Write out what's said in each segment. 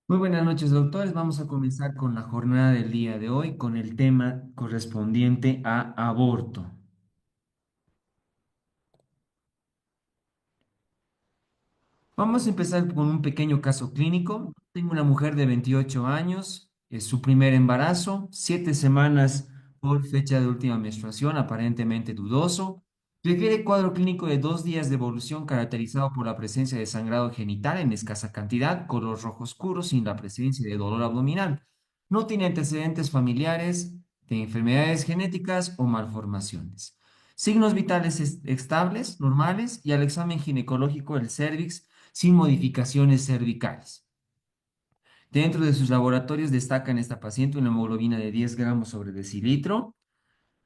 Muy buenas noches, doctores. Vamos a comenzar con la jornada del día de hoy con el tema correspondiente a aborto. Vamos a empezar con un pequeño caso clínico. Tengo una mujer de 28 años, es su primer embarazo, 7 semanas por fecha de última menstruación, aparentemente dudoso. Refiere cuadro clínico de 2 días de evolución caracterizado por la presencia de sangrado genital en escasa cantidad, color rojo oscuro, sin la presencia de dolor abdominal. No tiene antecedentes familiares de enfermedades genéticas o malformaciones. Signos vitales estables, normales, y al examen ginecológico el cervix sin modificaciones cervicales. Dentro de sus laboratorios destaca en esta paciente una hemoglobina de 10 gramos sobre decilitro,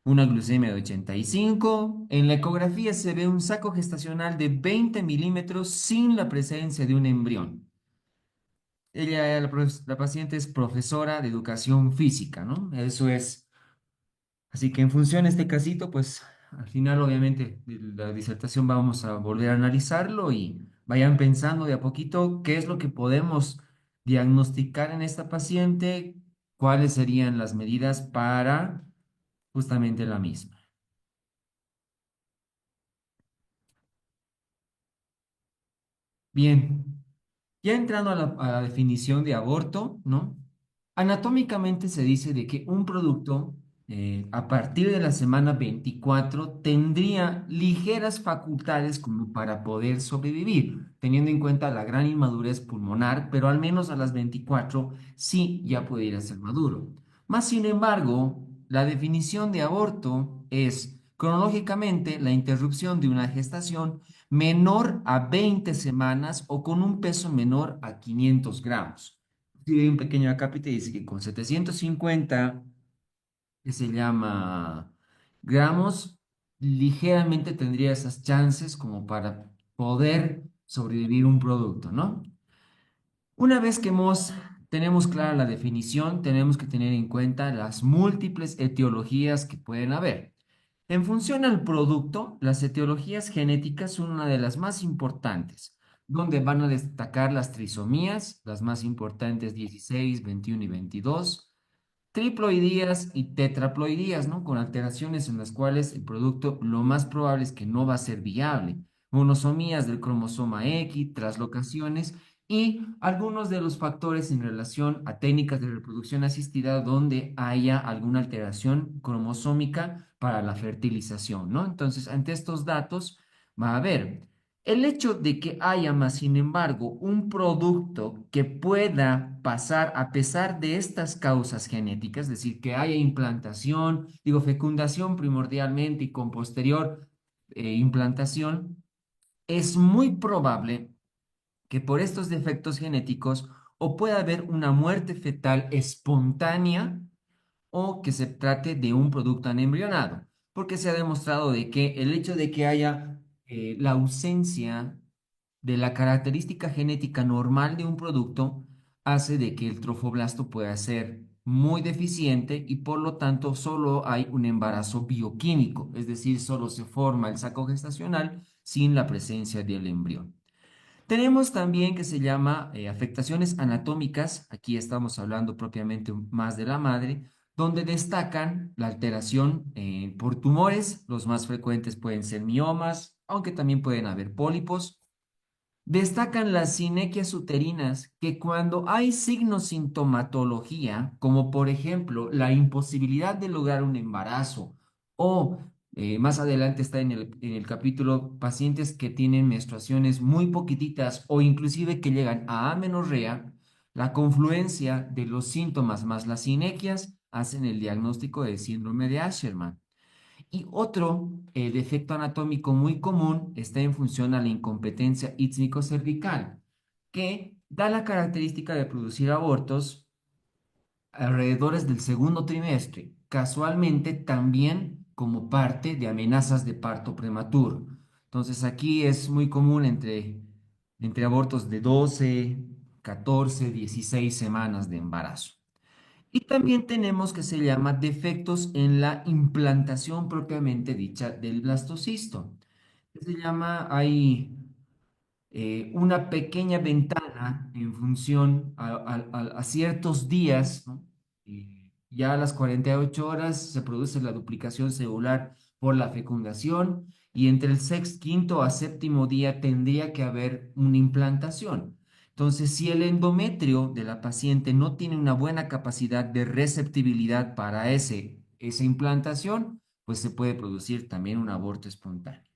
una glucemia de 85. En la ecografía se ve un saco gestacional de 20 milímetros sin la presencia de un embrión. La paciente es profesora de educación física, ¿no? Eso es. Así que en función de este casito, pues al final obviamente de la disertación vamos a volver a analizarlo y vayan pensando de a poquito qué es lo que podemos diagnosticar en esta paciente, cuáles serían las medidas para justamente la misma. Bien, ya entrando a la definición de aborto, ¿no? Anatómicamente se dice de que un producto a partir de la semana 24 tendría ligeras facultades como para poder sobrevivir, teniendo en cuenta la gran inmadurez pulmonar, pero al menos a las 24 sí ya pudiera ser maduro. Más sin embargo, la definición de aborto es cronológicamente la interrupción de una gestación menor a 20 semanas o con un peso menor a 500 gramos. Sí, hay un pequeño acápite, dice que con 750, que se llama gramos, ligeramente tendría esas chances como para poder sobrevivir un producto, ¿no? Una vez que tenemos clara la definición, tenemos que tener en cuenta las múltiples etiologías que pueden haber. En función al producto, las etiologías genéticas son una de las más importantes, donde van a destacar las trisomías, las más importantes 16, 21 y 22, triploidías y tetraploidías, ¿no? Con alteraciones en las cuales el producto lo más probable es que no va a ser viable. Monosomías del cromosoma X, traslocaciones y algunos de los factores en relación a técnicas de reproducción asistida donde haya alguna alteración cromosómica para la fertilización, ¿no? Entonces, ante estos datos va a haber el hecho de que haya, más sin embargo, un producto que pueda pasar a pesar de estas causas genéticas, es decir, que haya implantación, digo, fecundación primordialmente y con posterior implantación, es muy probable que por estos defectos genéticos o pueda haber una muerte fetal espontánea o que se trate de un producto anembrionado, porque se ha demostrado de que el hecho de que haya la ausencia de la característica genética normal de un producto hace de que el trofoblasto pueda ser muy deficiente y por lo tanto solo hay un embarazo bioquímico, es decir, solo se forma el saco gestacional sin la presencia del embrión. Tenemos también que se llama afectaciones anatómicas, aquí estamos hablando propiamente más de la madre, donde destacan la alteración por tumores, los más frecuentes pueden ser miomas, aunque también pueden haber pólipos. Destacan las sinequias uterinas, que cuando hay signos sintomatología, como por ejemplo la imposibilidad de lograr un embarazo o más adelante está en el capítulo pacientes que tienen menstruaciones muy poquititas o inclusive que llegan a amenorrea, la confluencia de los síntomas más las sinequias hacen el diagnóstico de síndrome de Asherman. Y otro defecto anatómico muy común está en función a la incompetencia ítmico-cervical, que da la característica de producir abortos alrededores del segundo trimestre, casualmente también como parte de amenazas de parto prematuro. Entonces aquí es muy común entre abortos de 12, 14, 16 semanas de embarazo. Y también tenemos que se llama defectos en la implantación propiamente dicha del blastocisto. Que se llama, hay una pequeña ventana en función a ciertos días, ¿no? Y ya a las 48 horas se produce la duplicación celular por la fecundación y entre el sexto, quinto a séptimo día tendría que haber una implantación. Entonces, si el endometrio de la paciente no tiene una buena capacidad de receptibilidad para esa implantación, pues se puede producir también un aborto espontáneo.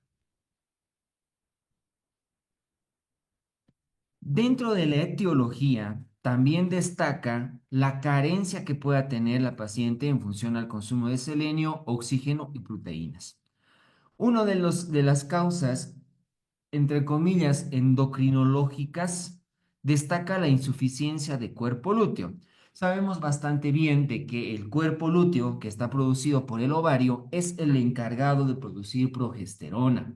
Dentro de la etiología, también destaca la carencia que pueda tener la paciente en función al consumo de selenio, oxígeno y proteínas. Una de las causas, entre comillas, endocrinológicas, destaca la insuficiencia de cuerpo lúteo. Sabemos bastante bien de que el cuerpo lúteo, que está producido por el ovario, es el encargado de producir progesterona.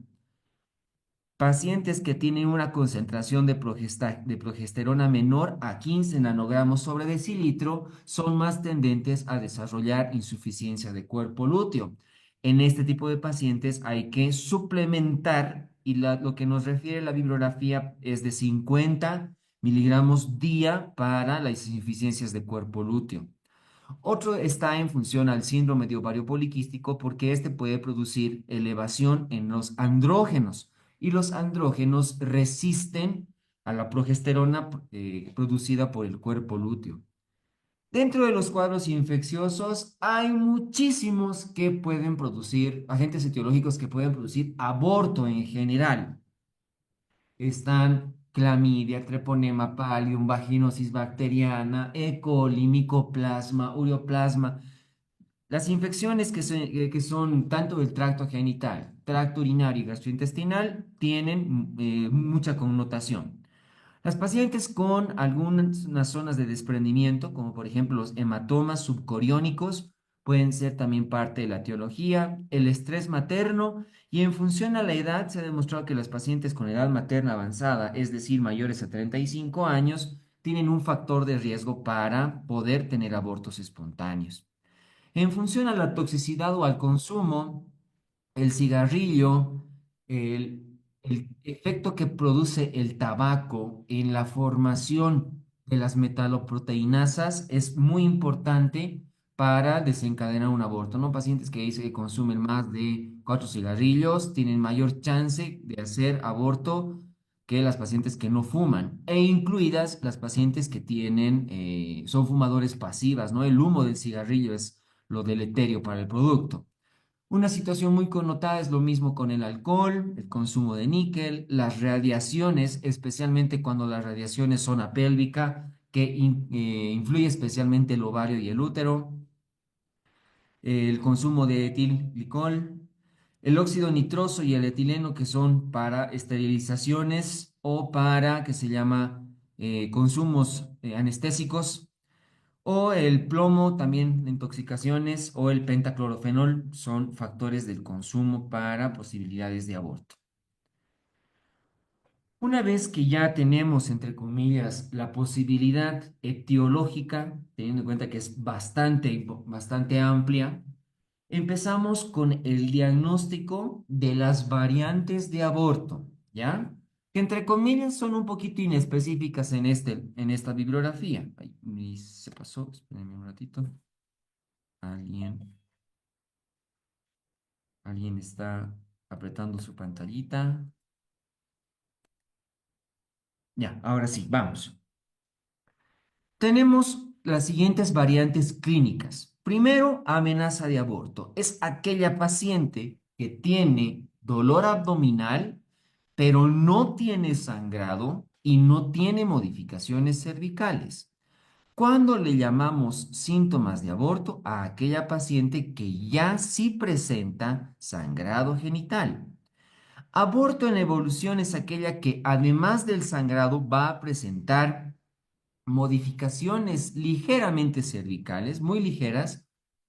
Pacientes que tienen una concentración de progesterona menor a 15 nanogramos sobre decilitro son más tendentes a desarrollar insuficiencia de cuerpo lúteo. En este tipo de pacientes hay que suplementar y lo que nos refiere la bibliografía es de 50 miligramos día para las insuficiencias de cuerpo lúteo. Otro está en función al síndrome de ovario poliquístico porque este puede producir elevación en los andrógenos y los andrógenos resisten a la progesterona producida por el cuerpo lúteo. Dentro de los cuadros infecciosos hay muchísimos que pueden producir, agentes etiológicos que pueden producir aborto en general. Están clamidia, treponema pallidum, vaginosis bacteriana, E. coli, micoplasma, ureoplasma. Las infecciones que son tanto del tracto genital, tracto urinario y gastrointestinal tienen mucha connotación. Las pacientes con algunas zonas de desprendimiento, como por ejemplo los hematomas subcoriónicos, pueden ser también parte de la etiología, el estrés materno y en función a la edad se ha demostrado que las pacientes con edad materna avanzada, es decir, mayores a 35 años, tienen un factor de riesgo para poder tener abortos espontáneos. En función a la toxicidad o al consumo, el cigarrillo, el efecto que produce el tabaco en la formación de las metaloproteinasas es muy importante para desencadenar un aborto, ¿no? Pacientes que dicen que consumen más de 4 cigarrillos tienen mayor chance de hacer aborto que las pacientes que no fuman, e incluidas las pacientes que son fumadores pasivas, ¿no? El humo del cigarrillo es lo deleterio para el producto. Una situación muy connotada es lo mismo con el alcohol, el consumo de níquel, las radiaciones, especialmente cuando las radiaciones son apélvica, que influye especialmente el ovario y el útero, el consumo de etilglicol, el óxido nitroso y el etileno que son para esterilizaciones o para, que se llama, consumos anestésicos o el plomo, también intoxicaciones, o el pentaclorofenol son factores del consumo para posibilidades de aborto. Una vez que ya tenemos, entre comillas, la posibilidad etiológica, teniendo en cuenta que es bastante amplia, empezamos con el diagnóstico de las variantes de aborto, ¿ya? Que entre comillas son un poquito inespecíficas en esta bibliografía. Ay, se pasó, espérenme un ratito. Alguien, alguien está apretando su pantallita. Ya, ahora sí, vamos. Tenemos las siguientes variantes clínicas. Primero, amenaza de aborto. Es aquella paciente que tiene dolor abdominal, pero no tiene sangrado y no tiene modificaciones cervicales. ¿Cuándo le llamamos síntomas de aborto? A aquella paciente que ya sí presenta sangrado genital. Aborto en evolución es aquella que además del sangrado va a presentar modificaciones ligeramente cervicales, muy ligeras,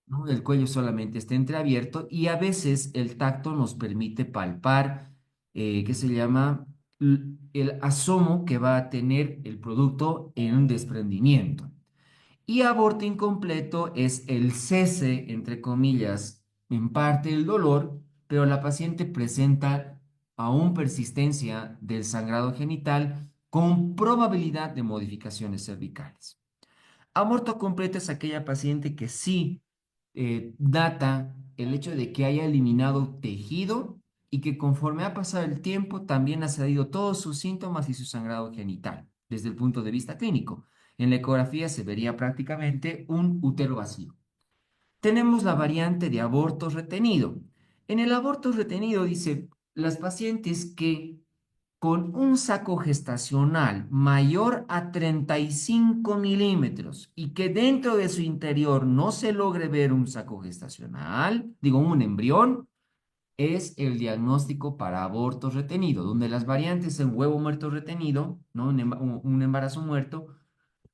¿no? El cuello solamente está entreabierto y a veces el tacto nos permite palpar, ¿qué se llama? El asomo que va a tener el producto en un desprendimiento. Y aborto incompleto es el cese, entre comillas, en parte del dolor, pero la paciente presenta aún persistencia del sangrado genital con probabilidad de modificaciones cervicales. Aborto completo es aquella paciente que sí data el hecho de que haya eliminado tejido y que conforme ha pasado el tiempo también ha cedido todos sus síntomas y su sangrado genital desde el punto de vista clínico. En la ecografía se vería prácticamente un útero vacío. Tenemos la variante de aborto retenido. En el aborto retenido dice, las pacientes que con un saco gestacional mayor a 35 milímetros y que dentro de su interior no se logre ver un saco gestacional, digo un embrión, es el diagnóstico para aborto retenido, donde las variantes en huevo muerto retenido, ¿no? Un embarazo muerto,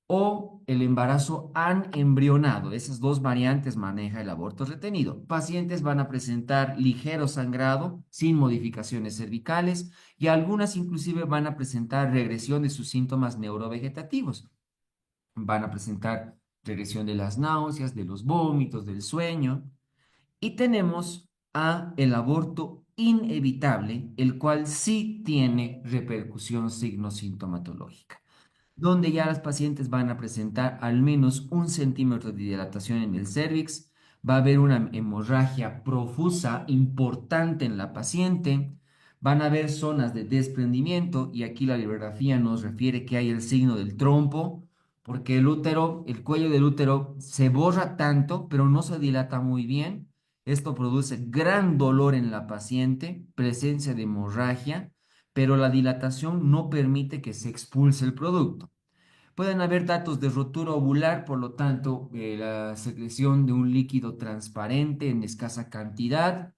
o el embarazo anembrionado. Esas dos variantes maneja el aborto retenido. Pacientes van a presentar ligero sangrado sin modificaciones cervicales y algunas inclusive van a presentar regresión de sus síntomas neurovegetativos. Van a presentar regresión de las náuseas, de los vómitos, del sueño. Y tenemos a el aborto inevitable, el cual sí tiene repercusión signo-sintomatológica donde ya las pacientes van a presentar al menos 1 centímetro de dilatación en el cérvix, va a haber una hemorragia profusa importante en la paciente, van a haber zonas de desprendimiento y aquí la bibliografía nos refiere que hay el signo del trompo, porque el útero, el cuello del útero se borra tanto, pero no se dilata muy bien. Esto produce gran dolor en la paciente, presencia de hemorragia, pero la dilatación no permite que se expulse el producto. Pueden haber datos de rotura ovular, por lo tanto, la secreción de un líquido transparente en escasa cantidad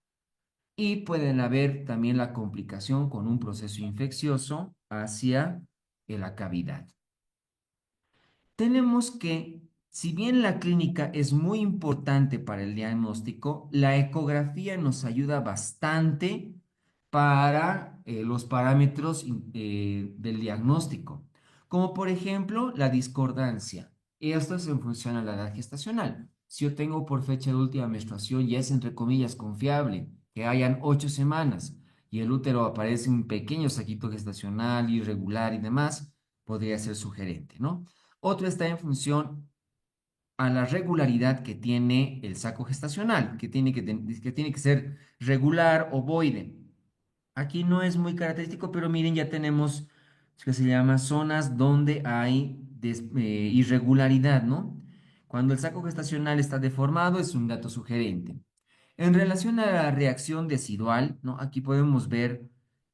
y pueden haber también la complicación con un proceso infeccioso hacia la cavidad. Tenemos que, si bien la clínica es muy importante para el diagnóstico, la ecografía nos ayuda bastante para los parámetros del diagnóstico, como por ejemplo la discordancia. Esto es en función a la edad gestacional. Si yo tengo por fecha de última menstruación y es entre comillas confiable, que hayan 8 semanas y el útero aparece un pequeño saquito gestacional irregular y demás, podría ser sugerente, ¿no? Otro está en función a la regularidad que tiene el saco gestacional, que tiene que ser regular, ovoide. Aquí no es muy característico, pero miren, ya tenemos que se llama zonas donde hay irregularidad, ¿no? Cuando el saco gestacional está deformado es un dato sugerente. En relación a la reacción decidual, ¿no? Aquí podemos ver,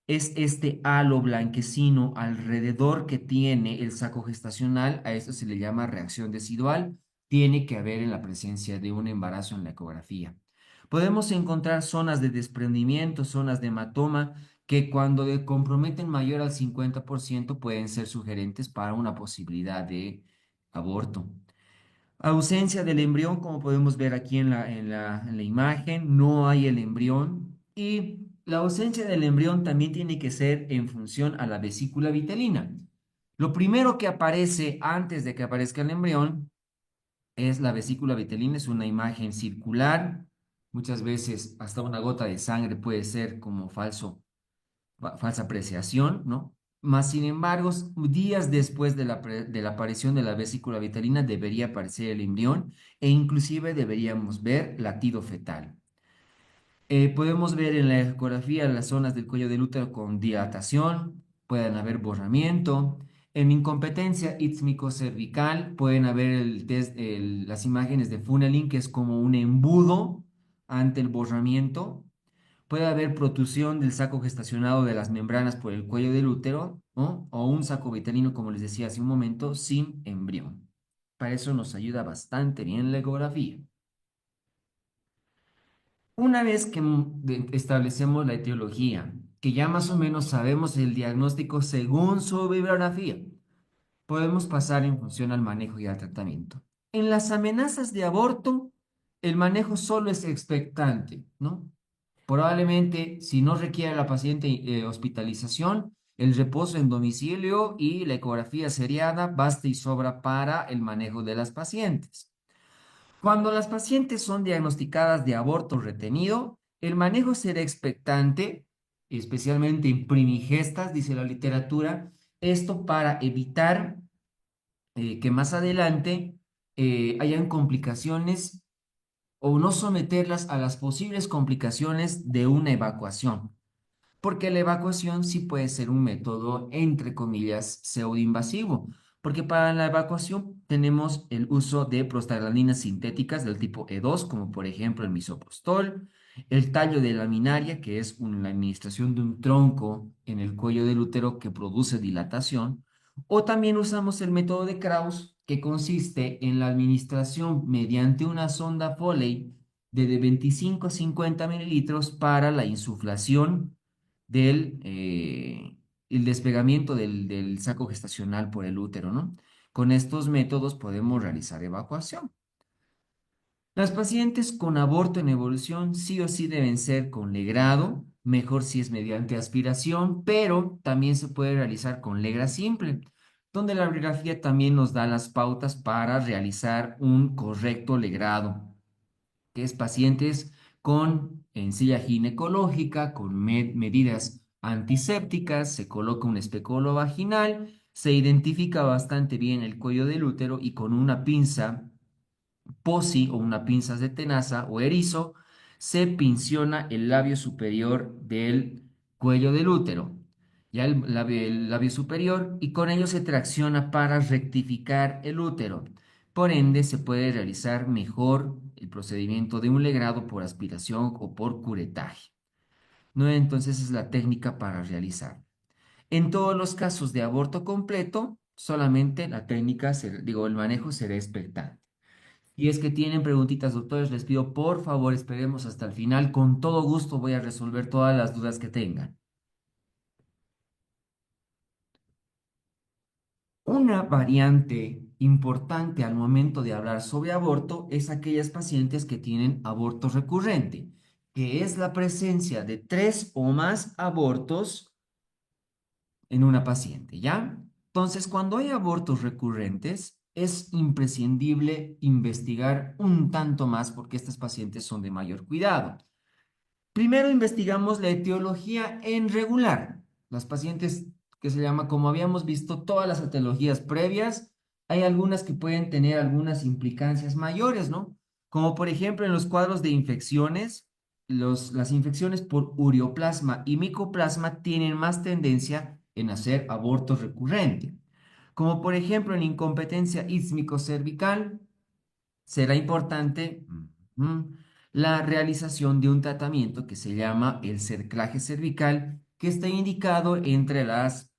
es este halo blanquecino alrededor que tiene el saco gestacional, a esto se le llama reacción decidual, tiene que haber en la presencia de un embarazo en la ecografía. Podemos encontrar zonas de desprendimiento, zonas de hematoma, que cuando comprometen mayor al 50% pueden ser sugerentes para una posibilidad de aborto. Ausencia del embrión, como podemos ver aquí en la imagen, no hay el embrión. Y la ausencia del embrión también tiene que ser en función a la vesícula vitelina. Lo primero que aparece antes de que aparezca el embrión es la vesícula vitelina, es una imagen circular. Muchas veces hasta una gota de sangre puede ser como falsa apreciación, ¿no? Más sin embargo, días después de la aparición de la vesícula vitelina debería aparecer el embrión e inclusive deberíamos ver latido fetal. Podemos ver en la ecografía las zonas del cuello del útero con dilatación, pueden haber borramiento. En incompetencia cervical pueden haber las imágenes de funneling, que es como un embudo ante el borramiento. Puede haber protrusión del saco gestacionado de las membranas por el cuello del útero, ¿no? O un saco vitelino, como les decía hace un momento, sin embrión. Para eso nos ayuda bastante bien la ecografía. Una vez que establecemos la etiología, que ya más o menos sabemos el diagnóstico según su bibliografía, podemos pasar en función al manejo y al tratamiento. En las amenazas de aborto, el manejo solo es expectante, ¿no? Probablemente, si no requiere la paciente hospitalización, el reposo en domicilio y la ecografía seriada basta y sobra para el manejo de las pacientes. Cuando las pacientes son diagnosticadas de aborto retenido, el manejo será expectante, especialmente en primigestas, dice la literatura, esto para evitar que más adelante hayan complicaciones o no someterlas a las posibles complicaciones de una evacuación, porque la evacuación sí puede ser un método, entre comillas, pseudoinvasivo, porque para la evacuación tenemos el uso de prostaglandinas sintéticas del tipo E2, como por ejemplo el misoprostol, el tallo de laminaria, que es la administración de un tronco en el cuello del útero que produce dilatación, o también usamos el método de Kraus, que consiste en la administración mediante una sonda Foley de 25 a 50 mililitros para la insuflación el despegamiento del saco gestacional por el útero, ¿no? Con estos métodos podemos realizar evacuación. Las pacientes con aborto en evolución sí o sí deben ser con legrado, mejor si es mediante aspiración, pero también se puede realizar con legra simple, donde la radiografía también nos da las pautas para realizar un correcto legrado, que es pacientes con encía ginecológica, con medidas antisépticas, se coloca un especulo vaginal, se identifica bastante bien el cuello del útero y con una pinza POSI o una pinza de tenaza o erizo, se pinciona el labio superior del cuello del útero, ya el labio superior, y con ello se tracciona para rectificar el útero. Por ende, se puede realizar mejor el procedimiento de un legrado por aspiración o por curetaje. ¿No? Entonces es la técnica para realizar. En todos los casos de aborto completo, solamente la técnica, digo, el manejo será expectante. Y es que tienen preguntitas, doctores, les pido por favor esperemos hasta el final. Con todo gusto voy a resolver todas las dudas que tengan. Una variante importante al momento de hablar sobre aborto es aquellas pacientes que tienen aborto recurrente, que es la presencia de tres o más abortos en una paciente, ¿ya? Entonces, cuando hay abortos recurrentes, es imprescindible investigar un tanto más porque estas pacientes son de mayor cuidado. Primero investigamos la etiología en regular. Las pacientes que se llama, como habíamos visto, todas las etiologías previas, hay algunas que pueden tener algunas implicancias mayores, ¿no? Como por ejemplo en los cuadros de infecciones, las infecciones por ureoplasma y micoplasma tienen más tendencia en hacer aborto recurrente. Como por ejemplo en incompetencia ísmico-cervical, será importante la realización de un tratamiento que se llama el cerclaje cervical, que está indicado entre las,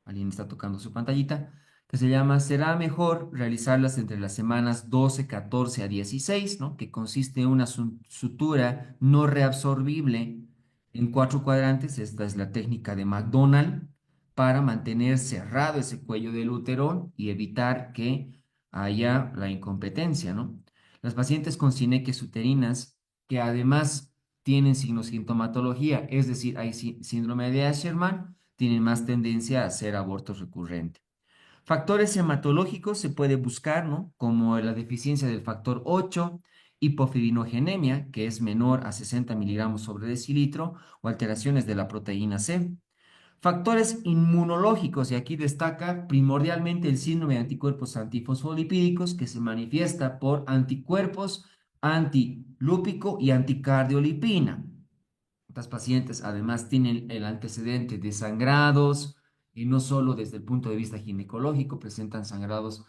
alguien está tocando su pantallita, que se llama, será mejor realizarlas entre las semanas 12, 14 a 16, ¿no? Que consiste en una sutura no reabsorbible en cuatro cuadrantes. Esta es la técnica de McDonald para mantener cerrado ese cuello del útero y evitar que haya la incompetencia, ¿no? Las pacientes con sinequias uterinas que además tienen sintomatología, es decir, hay síndrome de Asherman, tienen más tendencia a hacer abortos recurrentes. Factores hematológicos se puede buscar, ¿no? Como la deficiencia del factor 8, hipofibinogenemia, que es menor a 60 miligramos sobre decilitro, o alteraciones de la proteína C. Factores inmunológicos, y aquí destaca primordialmente el síndrome de anticuerpos antifosfolipídicos, que se manifiesta por anticuerpos antilúpico y anticardiolipina. Estas pacientes además tienen el antecedente de sangrados, y no solo desde el punto de vista ginecológico, presentan sangrados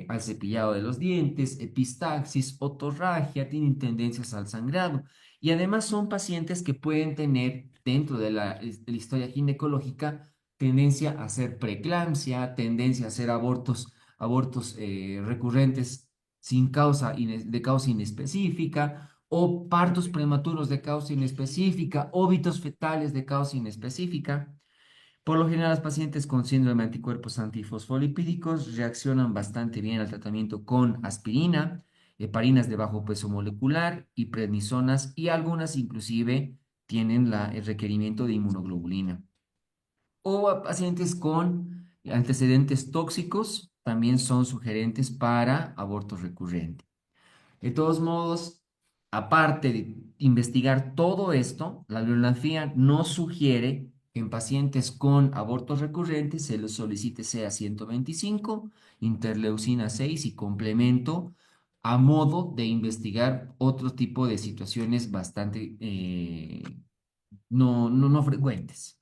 al cepillado de los dientes, epistaxis, otorragia, tienen tendencias al sangrado. Y además son pacientes que pueden tener dentro de la historia ginecológica tendencia a hacer preeclampsia, tendencia a hacer abortos recurrentes sin causa, de causa inespecífica o partos prematuros de causa inespecífica, óbitos fetales de causa inespecífica. Por lo general, las pacientes con síndrome de anticuerpos antifosfolipídicos reaccionan bastante bien al tratamiento con aspirina, heparinas de bajo peso molecular y prednisonas, y algunas inclusive tienen el requerimiento de inmunoglobulina. O a pacientes con antecedentes tóxicos también son sugerentes para abortos recurrentes. De todos modos, Aparte de investigar todo esto, la bibliografía no sugiere que en pacientes con abortos recurrentes se les solicite CA 125, interleucina 6 y complemento a modo de investigar otro tipo de situaciones bastante no frecuentes.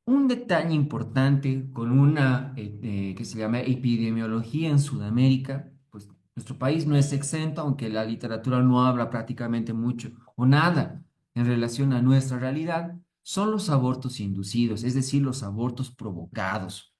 Un detalle importante con una que se llama epidemiología en Sudamérica, pues nuestro país no es exento, aunque la literatura no habla prácticamente mucho o nada en relación a nuestra realidad, son los abortos inducidos, es decir, los abortos provocados.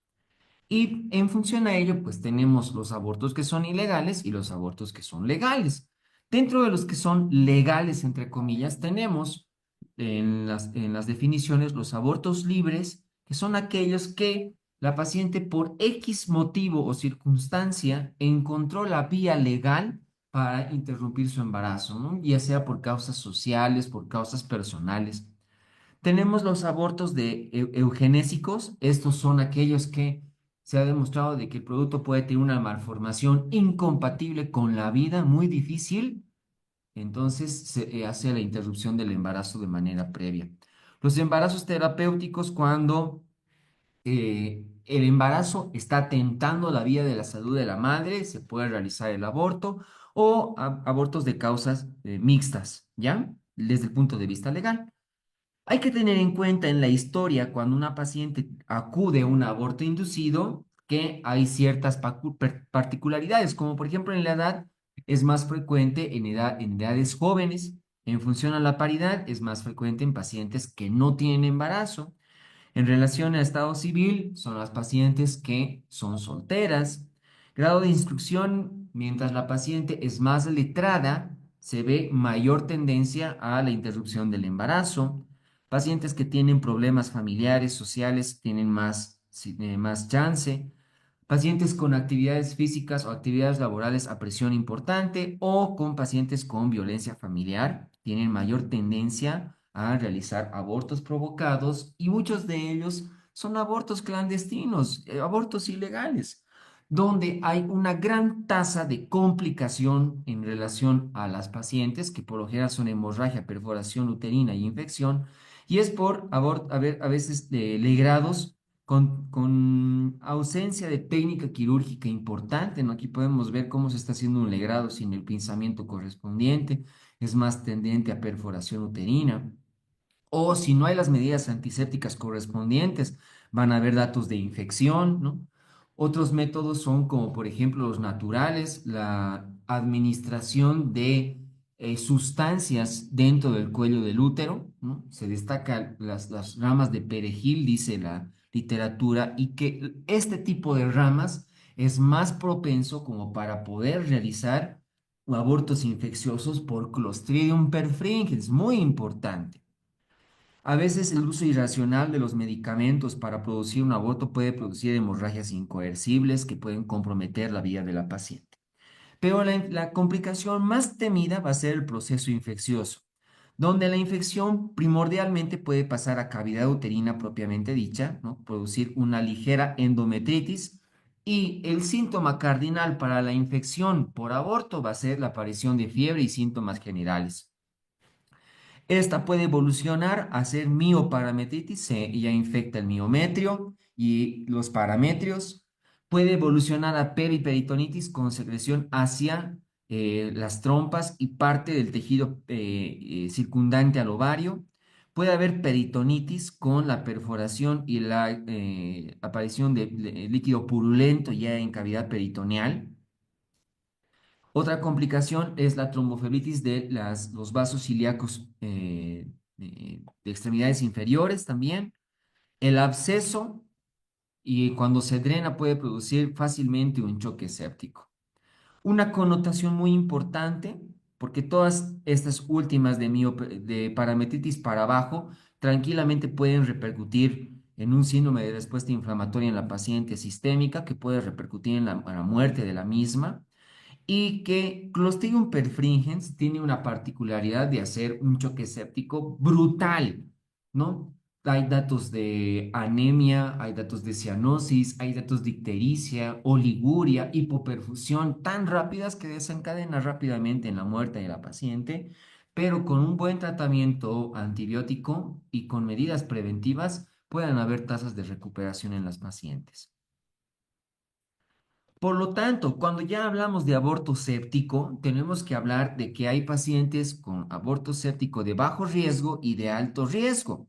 Y en función a ello, pues tenemos los abortos que son ilegales y los abortos que son legales. Dentro de los que son legales, entre comillas, tenemos en las definiciones los abortos libres, que son aquellos que la paciente por X motivo o circunstancia encontró la vía legal para interrumpir su embarazo, ¿no? Ya sea por causas sociales, por causas personales. Tenemos los abortos de eugenésicos. Estos son aquellos que se ha demostrado de que el producto puede tener una malformación incompatible con la vida, muy difícil. Entonces se hace la interrupción del embarazo de manera previa. Los embarazos terapéuticos cuando el embarazo está atentando la vida de la salud de la madre, se puede realizar el aborto o abortos de causas mixtas, ¿ya? Desde el punto de vista legal. Hay que tener en cuenta en la historia, cuando una paciente acude a un aborto inducido, que hay ciertas particularidades, como por ejemplo en la edad es más frecuente en edades jóvenes, en función a la paridad es más frecuente en pacientes que no tienen embarazo. En relación al estado civil, son las pacientes que son solteras. Grado de instrucción, mientras la paciente es más letrada, se ve mayor tendencia a la interrupción del embarazo. Pacientes que tienen problemas familiares, sociales, tienen más chance. Pacientes con actividades físicas o actividades laborales a presión importante o con pacientes con violencia familiar tienen mayor tendencia a realizar abortos provocados y muchos de ellos son abortos clandestinos, abortos ilegales, donde hay una gran tasa de complicación en relación a las pacientes, que por lo general son hemorragia, perforación uterina y infección, y es por a veces legrados con ausencia de técnica quirúrgica importante, ¿no? Aquí podemos ver cómo se está haciendo un legrado sin el pinzamiento correspondiente, es más tendente a perforación uterina. O si no hay las medidas antisépticas correspondientes, van a haber datos de infección, ¿no? Otros métodos son como por ejemplo los naturales, la administración de sustancias dentro del cuello del útero, ¿no? Se destacan las ramas de perejil, dice la literatura, y que este tipo de ramas es más propenso como para poder realizar abortos infecciosos por Clostridium perfringens, muy importante. A veces el uso irracional de los medicamentos para producir un aborto puede producir hemorragias incoercibles que pueden comprometer la vida de la paciente. Pero la complicación más temida va a ser el proceso infeccioso, donde la infección primordialmente puede pasar a cavidad uterina propiamente dicha, ¿no? Producir una ligera endometritis y el síntoma cardinal para la infección por aborto va a ser la aparición de fiebre y síntomas generales. Esta puede evolucionar a ser mioparametritis, ya infecta el miometrio y los parametrios. Puede evolucionar a periperitonitis con secreción hacia las trompas y parte del tejido circundante al ovario. Puede haber peritonitis con la perforación y la aparición de líquido purulento ya en cavidad peritoneal. Otra complicación es la tromboflebitis de los vasos ilíacos de extremidades inferiores también. El absceso y cuando se drena puede producir fácilmente un choque séptico. Una connotación muy importante, porque todas estas últimas de parametritis para abajo tranquilamente pueden repercutir en un síndrome de respuesta inflamatoria en la paciente sistémica que puede repercutir en la muerte de la misma y que Clostridium perfringens tiene una particularidad de hacer un choque séptico brutal, ¿no? Hay datos de anemia, hay datos de cianosis, hay datos de ictericia, oliguria, hipoperfusión, tan rápidas que desencadenan rápidamente en la muerte de la paciente, pero con un buen tratamiento antibiótico y con medidas preventivas pueden haber tasas de recuperación en las pacientes. Por lo tanto, cuando ya hablamos de aborto séptico, tenemos que hablar de que hay pacientes con aborto séptico de bajo riesgo y de alto riesgo.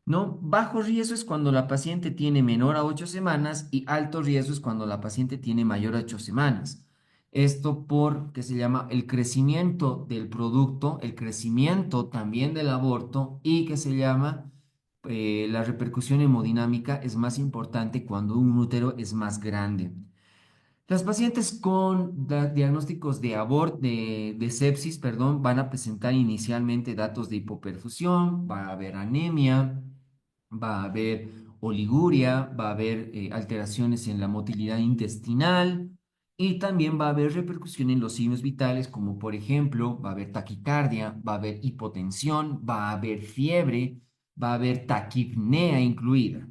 ¿No? Bajo riesgo es cuando la paciente tiene menor a 8 semanas y alto riesgo es cuando la paciente tiene mayor a 8 semanas. Esto porque se llama el crecimiento del producto, el crecimiento también del aborto y que se llama la repercusión hemodinámica es más importante cuando un útero es más grande. Las pacientes con diagnósticos de sepsis, perdón, van a presentar inicialmente datos de hipoperfusión, va a haber anemia, va a haber oliguria, va a haber alteraciones en la motilidad intestinal y también va a haber repercusión en los signos vitales, como por ejemplo, va a haber taquicardia, va a haber hipotensión, va a haber fiebre, va a haber taquipnea incluida.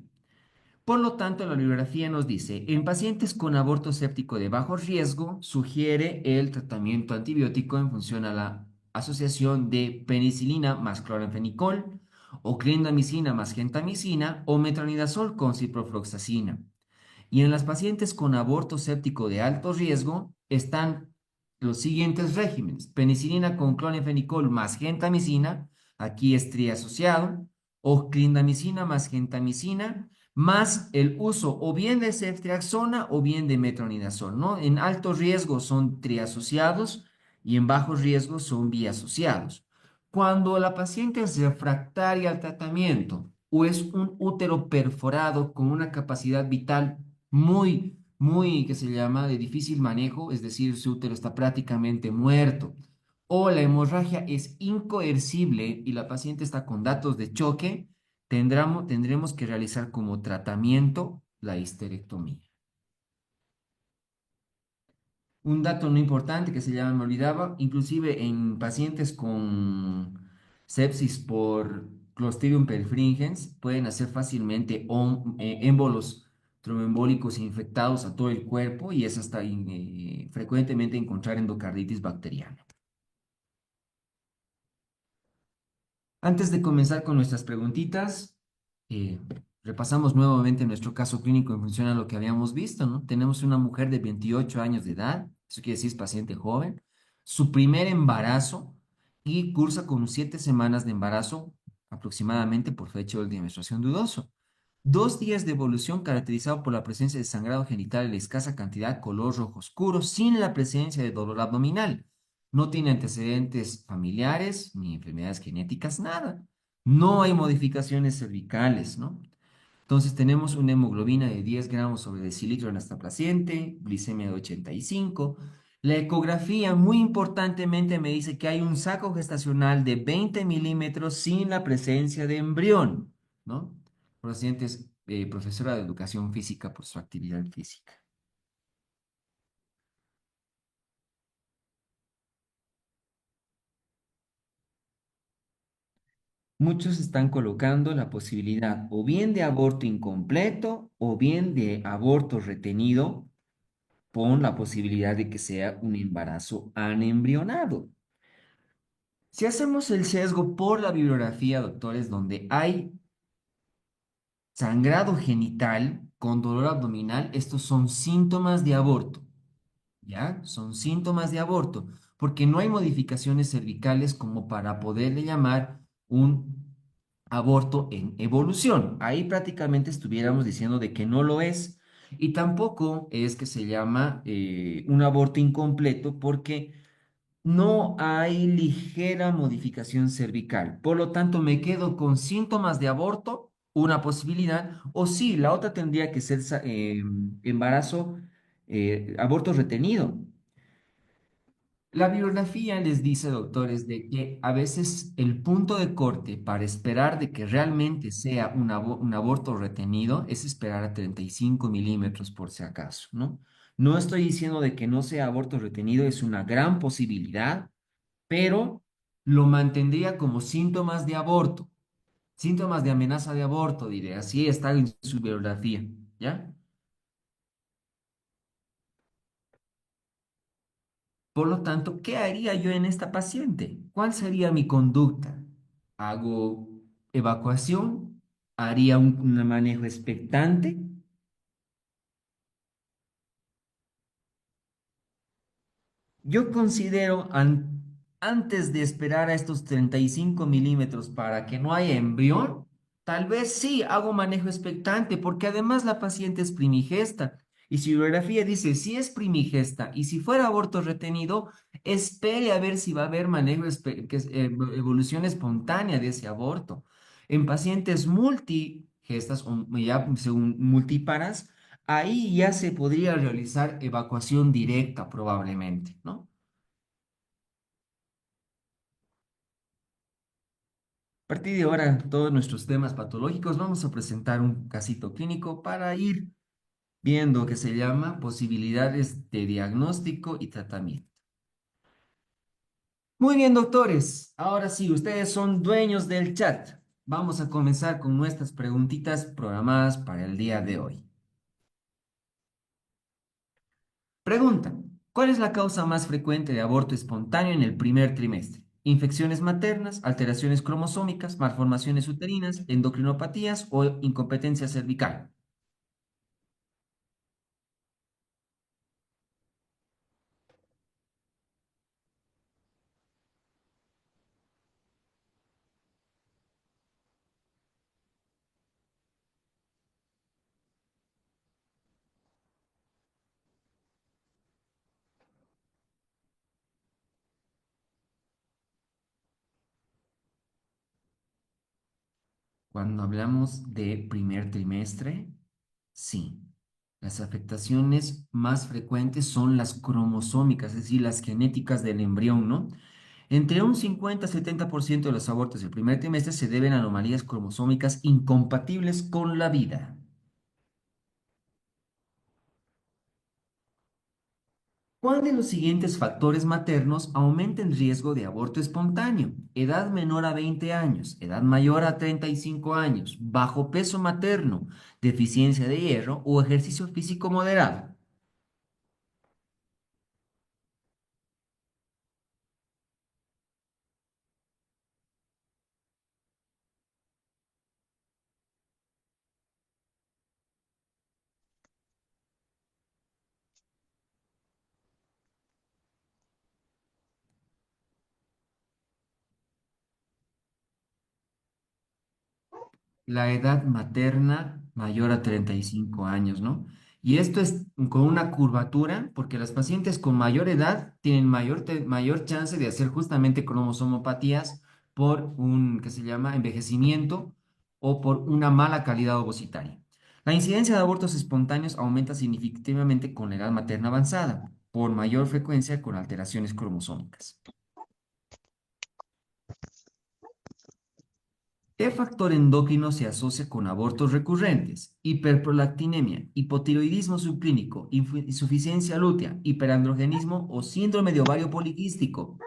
Por lo tanto, la bibliografía nos dice, en pacientes con aborto séptico de bajo riesgo, sugiere el tratamiento antibiótico en función a la asociación de penicilina más cloranfenicol, o clindamicina más gentamicina, o metronidazol con ciprofloxacina. Y en las pacientes con aborto séptico de alto riesgo están los siguientes regímenes: penicilina con clonifenicol más gentamicina, aquí es triasociado, o clindamicina más gentamicina, más el uso o bien de ceftriaxona o bien de metronidazol, ¿no? En alto riesgo son triasociados y en bajo riesgo son biasociados. Cuando la paciente es refractaria al tratamiento o es un útero perforado con una capacidad vital muy, que se llama de difícil manejo, es decir, su útero está prácticamente muerto, o la hemorragia es incoercible y la paciente está con datos de choque, tendremos que realizar como tratamiento la histerectomía. Un dato no importante que se llama, me olvidaba, inclusive en pacientes con sepsis por Clostridium perfringens pueden hacer fácilmente émbolos tromboembólicos infectados a todo el cuerpo y es hasta frecuentemente encontrar endocarditis bacteriana. Antes de comenzar con nuestras preguntitas, eh, repasamos nuevamente nuestro caso clínico en función a lo que habíamos visto, ¿no? Tenemos una mujer de 28 años de edad, eso quiere decir es paciente joven, su primer embarazo y cursa con 7 semanas de embarazo aproximadamente por fecha de menstruación dudoso. 2 días de evolución caracterizado por la presencia de sangrado genital en escasa cantidad, color rojo oscuro, sin la presencia de dolor abdominal. No tiene antecedentes familiares ni enfermedades genéticas, nada. No hay modificaciones cervicales, ¿no? Entonces tenemos una hemoglobina de 10 gramos sobre decilitro en esta paciente, glicemia de 85. La ecografía, muy importantemente, me dice que hay un saco gestacional de 20 milímetros sin la presencia de embrión, ¿no? La paciente es profesora de educación física por su actividad física. Muchos están colocando la posibilidad o bien de aborto incompleto o bien de aborto retenido con la posibilidad de que sea un embarazo anembrionado. Si hacemos el sesgo por la bibliografía, doctores, donde hay sangrado genital con dolor abdominal, estos son síntomas de aborto, ¿ya? Son síntomas de aborto, porque no hay modificaciones cervicales como para poderle llamar un aborto en evolución. Ahí prácticamente estuviéramos diciendo de que no lo es. Y tampoco es que se llama un aborto incompleto porque no hay ligera modificación cervical. Por lo tanto, me quedo con síntomas de aborto, una posibilidad, o sí, la otra tendría que ser embarazo, aborto retenido. La bibliografía les dice, doctores, de que a veces el punto de corte para esperar de que realmente sea un aborto retenido es esperar a 35 milímetros por si acaso, ¿no? No estoy diciendo de que no sea aborto retenido, es una gran posibilidad, pero lo mantendría como síntomas de aborto. Síntomas de amenaza de aborto, diré, así está en su biografía, ¿ya? Por lo tanto, ¿qué haría yo en esta paciente? ¿Cuál sería mi conducta? ¿Hago evacuación? ¿Haría un manejo expectante? Yo considero, antes de esperar a estos 35 milímetros para que no haya embrión, tal vez sí hago manejo expectante, porque además la paciente es primigesta. Y si bibliografía dice si es primigesta y si fuera aborto retenido, espere a ver si va a haber manejo, evolución espontánea de ese aborto. En pacientes multigestas o ya según multíparas, ahí ya se podría realizar evacuación directa probablemente, ¿no? A partir de ahora, todos nuestros temas patológicos, vamos a presentar un casito clínico para ir viendo que se llama posibilidades de diagnóstico y tratamiento. Muy bien, doctores. Ahora sí, ustedes son dueños del chat. Vamos a comenzar con nuestras preguntitas programadas para el día de hoy. Pregunta: ¿cuál es la causa más frecuente de aborto espontáneo en el primer trimestre? ¿Infecciones maternas, alteraciones cromosómicas, malformaciones uterinas, endocrinopatías o incompetencia cervical? Cuando hablamos de primer trimestre, sí. Las afectaciones más frecuentes son las cromosómicas, es decir, las genéticas del embrión, ¿no? Entre un 50 y 70% de los abortos del primer trimestre se deben a anomalías cromosómicas incompatibles con la vida. ¿Cuál de los siguientes factores maternos aumenta el riesgo de aborto espontáneo? Edad menor a 20 años, edad mayor a 35 años, bajo peso materno, deficiencia de hierro o ejercicio físico moderado. La edad materna mayor a 35 años, ¿no? Y esto es con una curvatura, porque las pacientes con mayor edad tienen mayor chance de hacer justamente cromosomopatías por un, que se llama envejecimiento o por una mala calidad ovocitaria. La incidencia de abortos espontáneos aumenta significativamente con la edad materna avanzada, por mayor frecuencia con alteraciones cromosómicas. ¿Qué factor endocrino se asocia con abortos recurrentes? Hiperprolactinemia, hipotiroidismo subclínico, insuficiencia lútea, hiperandrogenismo o síndrome de ovario poliquístico.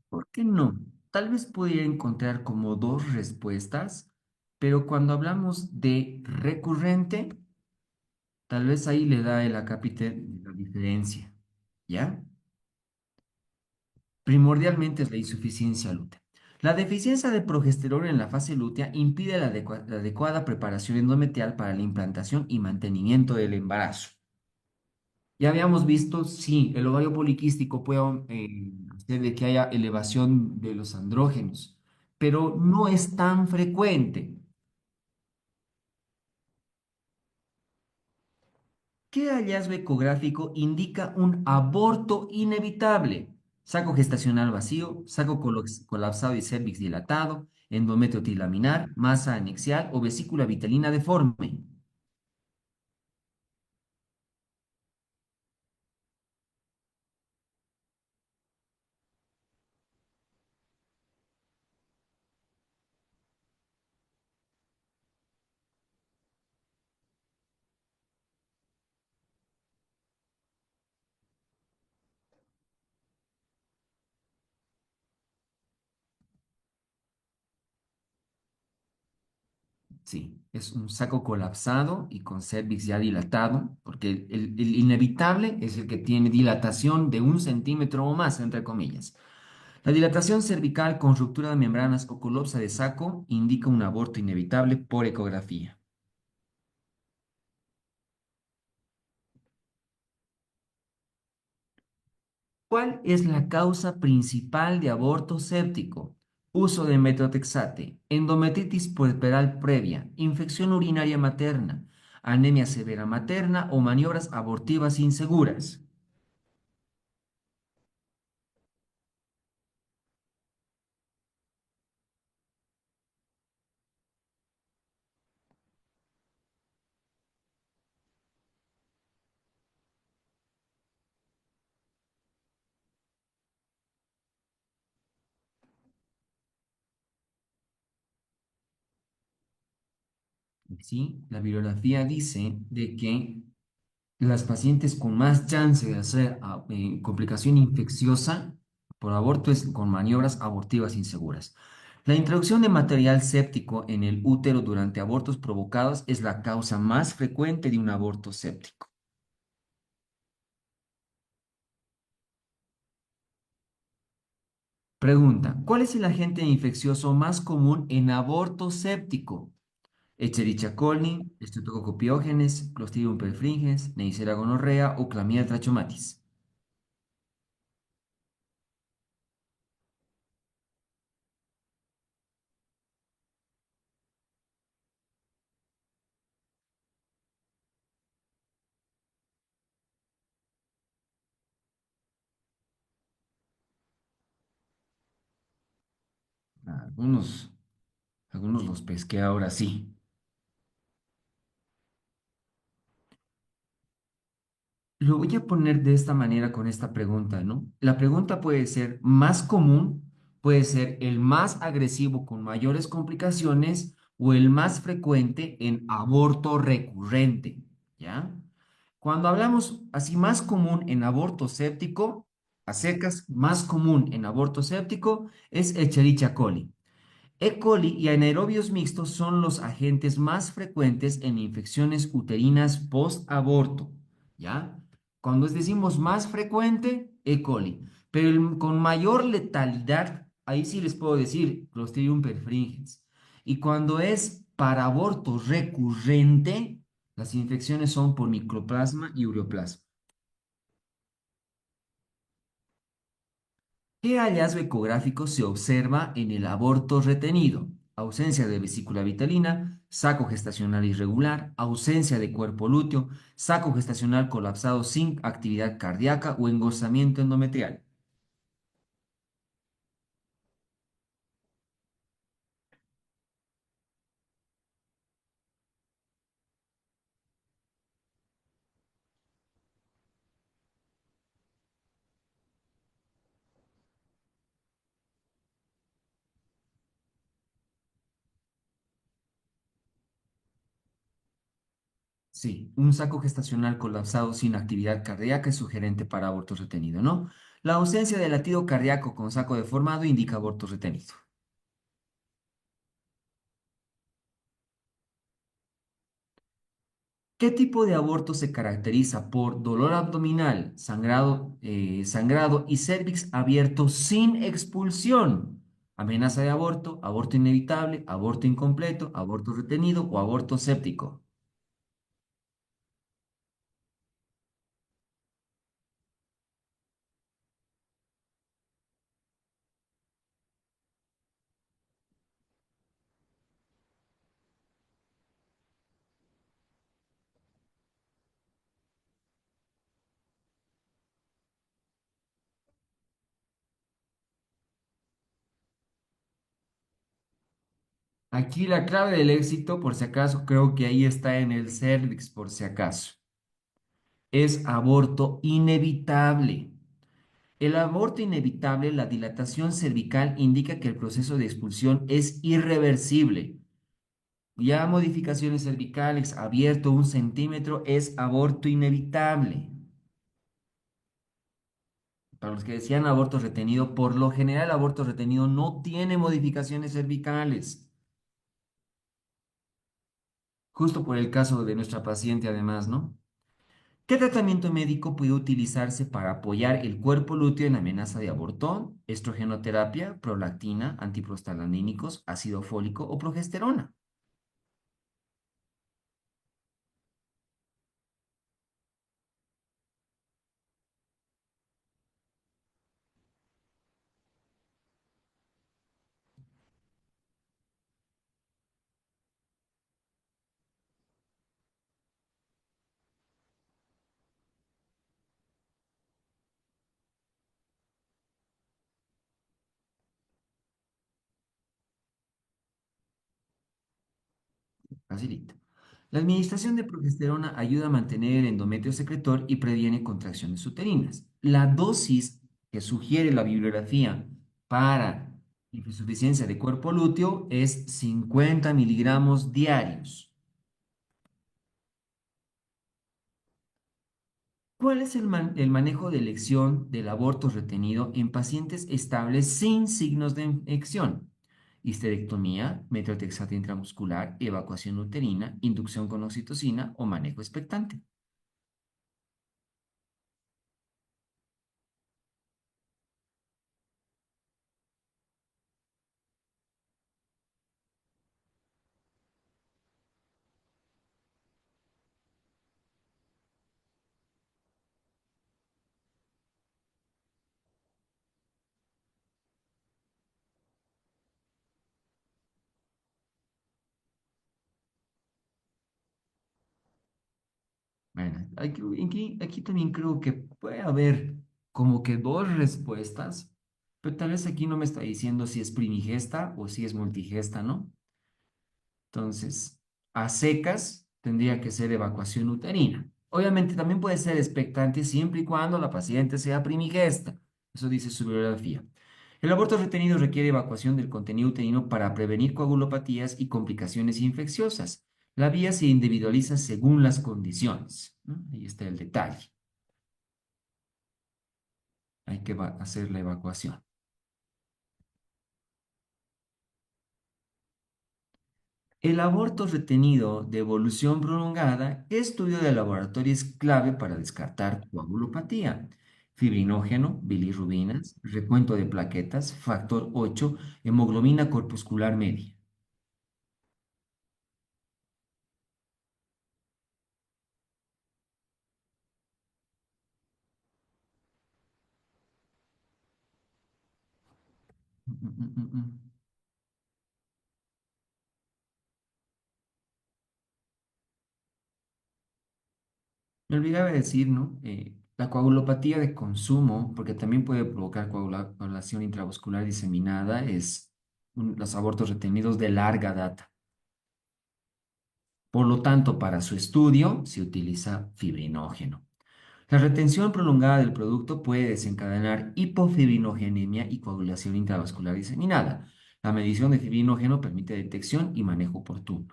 ¿Por qué no? Tal vez pudiera encontrar como dos respuestas, pero cuando hablamos de recurrente, tal vez ahí le da el acápite de la diferencia, ¿ya? Primordialmente es la insuficiencia lútea. La deficiencia de progesterona en la fase lútea impide la adecuada preparación endometrial para la implantación y mantenimiento del embarazo. Ya habíamos visto, sí, el ovario poliquístico puede hacer de que haya elevación de los andrógenos, pero no es tan frecuente. ¿Qué hallazgo ecográfico indica un aborto inevitable? saco gestacional vacío, saco colapsado y cérvix dilatado, endometrio trilaminar, masa anexial o vesícula vitelina deforme. Sí, es un saco colapsado y con cérvix ya dilatado, porque el inevitable es el que tiene dilatación de 1 centímetro o más, entre comillas. La dilatación cervical con ruptura de membranas o colapsa de saco indica un aborto inevitable por ecografía. ¿Cuál es la causa principal de aborto séptico? Uso de metotrexate, endometritis puerperal previa, infección urinaria materna, anemia severa materna o maniobras abortivas inseguras. Sí, la bibliografía dice de que las pacientes con más chance de hacer complicación infecciosa por aborto es con maniobras abortivas inseguras. La introducción de material séptico en el útero durante abortos provocados es la causa más frecuente de un aborto séptico. Pregunta, ¿cuál es el agente infeccioso más común en aborto séptico? Escherichia coli, Streptococcus pyogenes, Clostridium perfringens, Neisseria gonorrea o Clamidia trachomatis. Algunos, algunos los pesqué ahora sí. Lo voy a poner de esta manera con esta pregunta, ¿no? La pregunta puede ser más común, puede ser el más agresivo con mayores complicaciones o el más frecuente en aborto recurrente, ¿ya? Cuando hablamos así más común en aborto séptico, a secas, más común en aborto séptico es Escherichia coli. E. coli y anaerobios mixtos son los agentes más frecuentes en infecciones uterinas post-aborto, ¿ya? Cuando decimos más frecuente, E. coli, pero con mayor letalidad, ahí sí les puedo decir Clostridium perfringens. Y cuando es para aborto recurrente, las infecciones son por micoplasma y ureaplasma. ¿Qué hallazgo ecográfico se observa en el aborto retenido? Ausencia de vesícula vitalina, saco gestacional irregular, ausencia de cuerpo lúteo, saco gestacional colapsado sin actividad cardíaca o engrosamiento endometrial. Sí, un saco gestacional colapsado sin actividad cardíaca es sugerente para aborto retenido, ¿no? La ausencia de latido cardíaco con saco deformado indica aborto retenido. ¿Qué tipo de aborto se caracteriza por dolor abdominal, sangrado y cérvix abierto sin expulsión? Amenaza de aborto, aborto inevitable, aborto incompleto, aborto retenido o aborto séptico. Aquí la clave del éxito, por si acaso, creo que ahí está en el cervix, por si acaso. Es aborto inevitable. El aborto inevitable, la dilatación cervical, indica que el proceso de expulsión es irreversible. Ya modificaciones cervicales, abierto 1 centímetro, es aborto inevitable. Para los que decían aborto retenido, por lo general el aborto retenido no tiene modificaciones cervicales. Justo por el caso de nuestra paciente además, ¿no? ¿Qué tratamiento médico puede utilizarse para apoyar el cuerpo lúteo en amenaza de aborto? Estrogenoterapia, prolactina, antiprostalandínicos, ácido fólico o progesterona. Facilito. La administración de progesterona ayuda a mantener el endometrio secretor y previene contracciones uterinas. La dosis que sugiere la bibliografía para insuficiencia de cuerpo lúteo es 50 miligramos diarios. ¿Cuál es el manejo de elección del aborto retenido en pacientes estables sin signos de infección? Histerectomía, metrotexato intramuscular, evacuación uterina, inducción con oxitocina o manejo expectante. Bueno, aquí también creo que puede haber como que dos respuestas, pero tal vez aquí no me está diciendo si es primigesta o si es multigesta, ¿no? Entonces, a secas tendría que ser evacuación uterina. Obviamente también puede ser expectante siempre y cuando la paciente sea primigesta. Eso dice su bibliografía. El aborto retenido requiere evacuación del contenido uterino para prevenir coagulopatías y complicaciones infecciosas. La vía se individualiza según las condiciones, ¿no? Ahí está el detalle. Hay que hacer la evacuación. El aborto retenido de evolución prolongada, ¿qué estudio de laboratorio es clave para descartar coagulopatía? Fibrinógeno, bilirrubinas, recuento de plaquetas, factor 8, hemoglobina corpuscular media. Mm, mm, mm, mm. Me olvidaba decir, ¿no? La coagulopatía de consumo, porque también puede provocar coagulación intravascular diseminada, es los abortos retenidos de larga data. Por lo tanto, para su estudio se utiliza fibrinógeno. La retención prolongada del producto puede desencadenar hipofibrinogenemia y coagulación intravascular diseminada. La medición de fibrinógeno permite detección y manejo oportuno.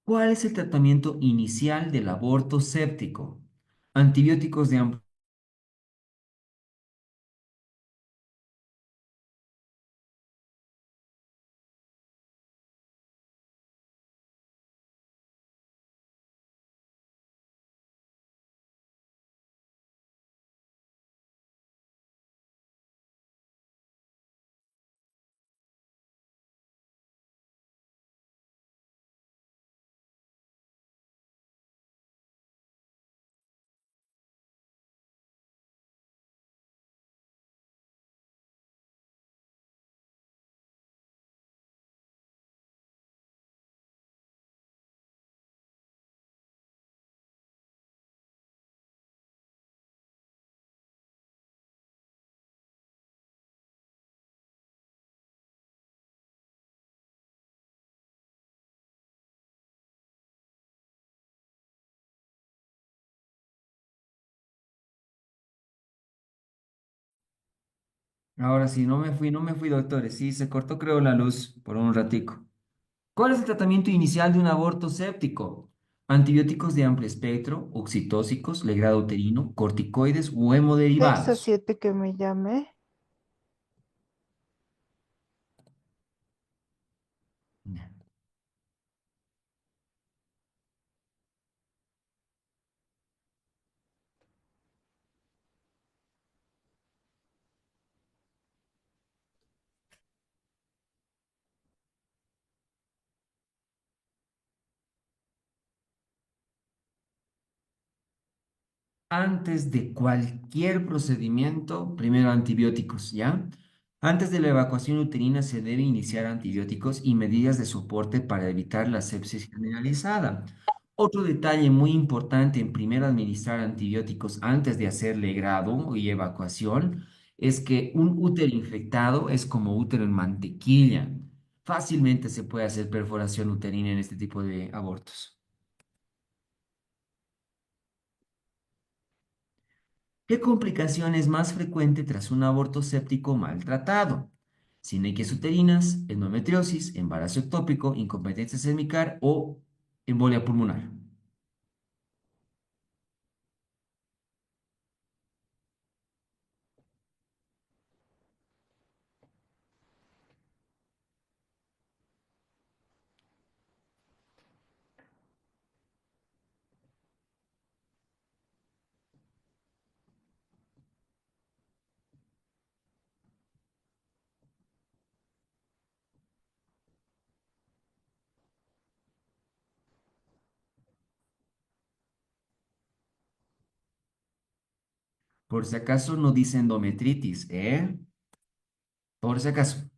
¿Cuál es el tratamiento inicial del aborto séptico? Antibióticos de Ahora sí, no me fui, doctores. Sí, se cortó, creo, la luz por un ratico. ¿Cuál es el tratamiento inicial de un aborto séptico? Antibióticos de amplio espectro, oxitóxicos, legrado uterino, corticoides u 6 a hemoderivados. 7 que me llame. Antes de cualquier procedimiento, primero antibióticos, ¿ya? Antes de la evacuación uterina se debe iniciar antibióticos y medidas de soporte para evitar la sepsis generalizada. Otro detalle muy importante en primero administrar antibióticos antes de hacerle grado y evacuación es que un útero infectado es como útero en mantequilla. Fácilmente se puede hacer perforación uterina en este tipo de abortos. ¿Qué complicación es más frecuente tras un aborto séptico maltratado? Sinequias uterinas, endometriosis, embarazo ectópico, incompetencia cervical o embolia pulmonar. Por si acaso no dice endometritis, ¿eh? Por si acaso.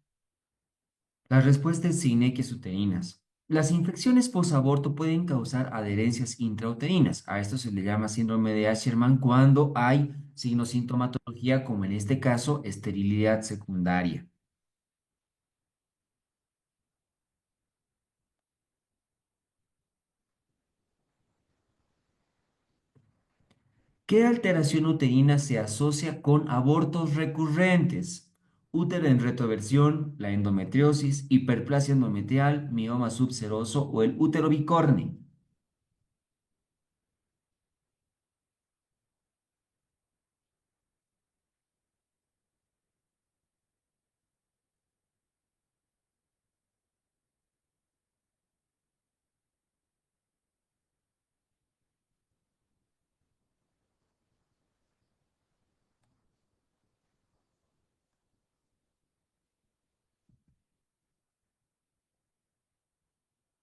La respuesta es sinequias uterinas. Las infecciones posaborto pueden causar adherencias intrauterinas. A esto se le llama síndrome de Asherman cuando hay signosintomatología, como en este caso, esterilidad secundaria. ¿Qué alteración uterina se asocia con abortos recurrentes? Útero en retroversión, la endometriosis, hiperplasia endometrial, mioma subseroso o el útero bicorne.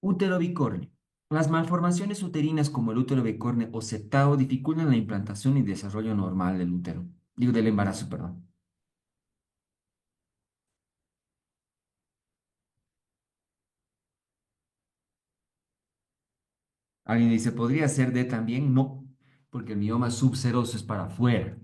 Útero bicorne. Las malformaciones uterinas como el útero bicorne o septado dificultan la implantación y desarrollo normal del útero. Digo, del embarazo, perdón. Alguien dice, ¿podría ser D también? No, porque el mioma subseroso es para afuera.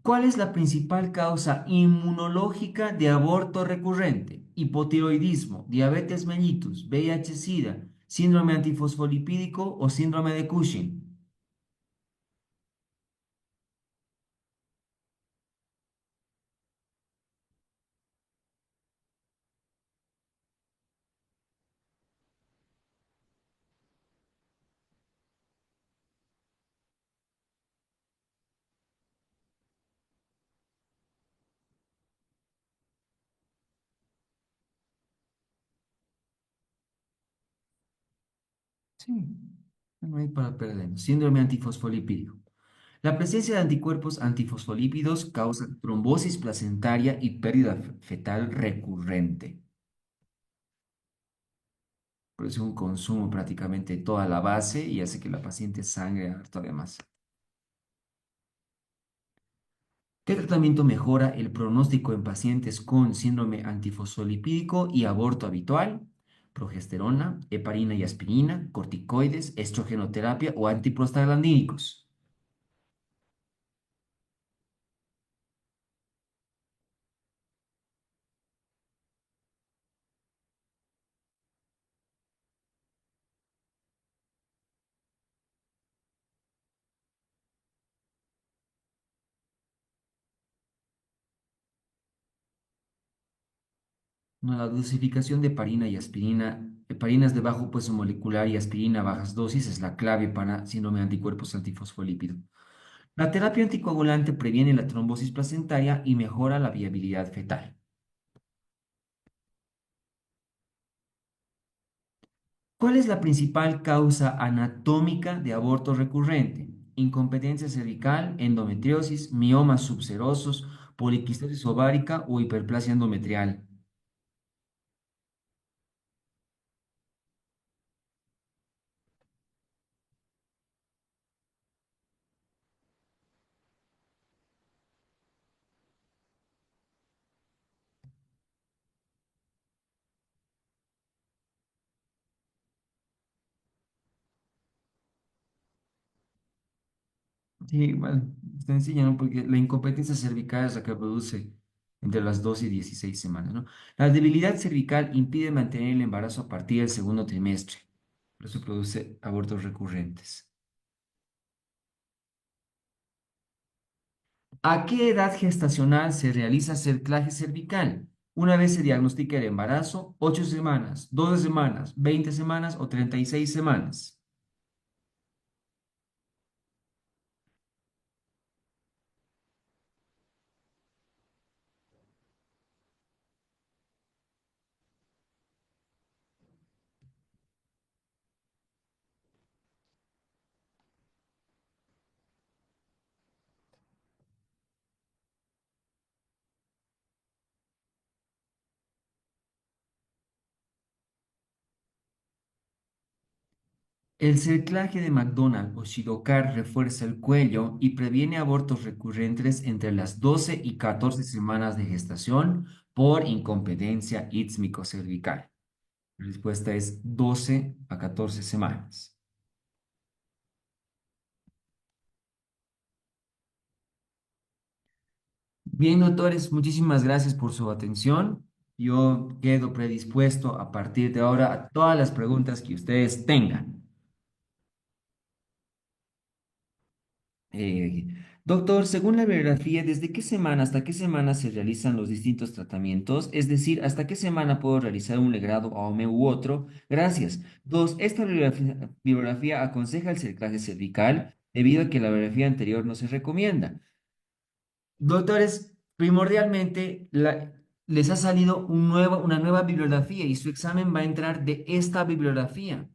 ¿Cuál es la principal causa inmunológica de aborto recurrente? Hipotiroidismo, diabetes mellitus, VIH-Sida, síndrome antifosfolipídico o síndrome de Cushing. Sí, no hay para perder. Síndrome antifosfolipídico. La presencia de anticuerpos antifosfolípidos causa trombosis placentaria y pérdida fetal recurrente. Produce un consumo prácticamente de toda la base y hace que la paciente sangre todavía más. ¿Qué tratamiento mejora el pronóstico en pacientes con síndrome antifosfolipídico y aborto habitual? Progesterona, heparina y aspirina, corticoides, estrogenoterapia o antiprostaglandínicos. No, la dosificación de heparina y aspirina, heparinas de bajo peso molecular y aspirina a bajas dosis es la clave para síndrome de anticuerpos antifosfolípido. La terapia anticoagulante previene la trombosis placentaria y mejora la viabilidad fetal. ¿Cuál es la principal causa anatómica de aborto recurrente? Incompetencia cervical, endometriosis, miomas subserosos, poliquistosis ovárica o hiperplasia endometrial. Sí, bueno, está sencilla, ¿no? Porque la incompetencia cervical es la que produce entre las 2 y 16 semanas, ¿no? La debilidad cervical impide mantener el embarazo a partir del segundo trimestre. Por eso produce abortos recurrentes. ¿A qué edad gestacional se realiza cerclaje cervical? Una vez se diagnostica el embarazo, 8 semanas, 12 semanas, 20 semanas o 36 semanas. El cerclaje de McDonald o Shidocar refuerza el cuello y previene abortos recurrentes entre las 12 y 14 semanas de gestación por incompetencia ítmico-cervical. La respuesta es 12 a 14 semanas. Bien, doctores, muchísimas gracias por su atención. Yo quedo predispuesto a partir de ahora a todas las preguntas que ustedes tengan. Eh, Doctor, según la bibliografía, ¿desde qué semana hasta qué semana se realizan los distintos tratamientos? Es decir, ¿hasta qué semana puedo realizar un legrado AOME u otro? Gracias. Dos, esta bibliografía aconseja el cerclaje cervical debido a que la bibliografía anterior no se recomienda. Doctores, primordialmente les ha salido una nueva bibliografía y su examen va a entrar de esta bibliografía,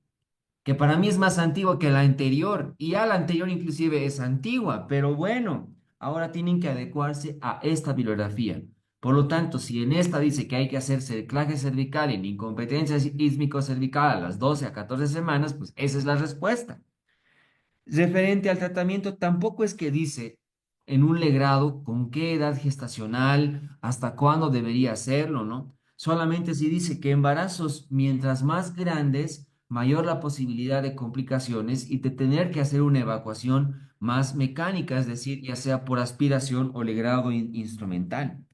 que para mí es más antigua que la anterior, y ya la anterior inclusive es antigua, pero bueno, ahora tienen que adecuarse a esta bibliografía. Por lo tanto, si en esta dice que hay que hacer cerclaje cervical en incompetencia ísmico-cervical a las 12 a 14 semanas, pues esa es la respuesta. Referente al tratamiento, tampoco es que dice en un legrado con qué edad gestacional, hasta cuándo debería hacerlo, ¿no? Solamente si dice que embarazos mientras más grandes, mayor la posibilidad de complicaciones y de tener que hacer una evacuación más mecánica, es decir, ya sea por aspiración o legrado instrumental.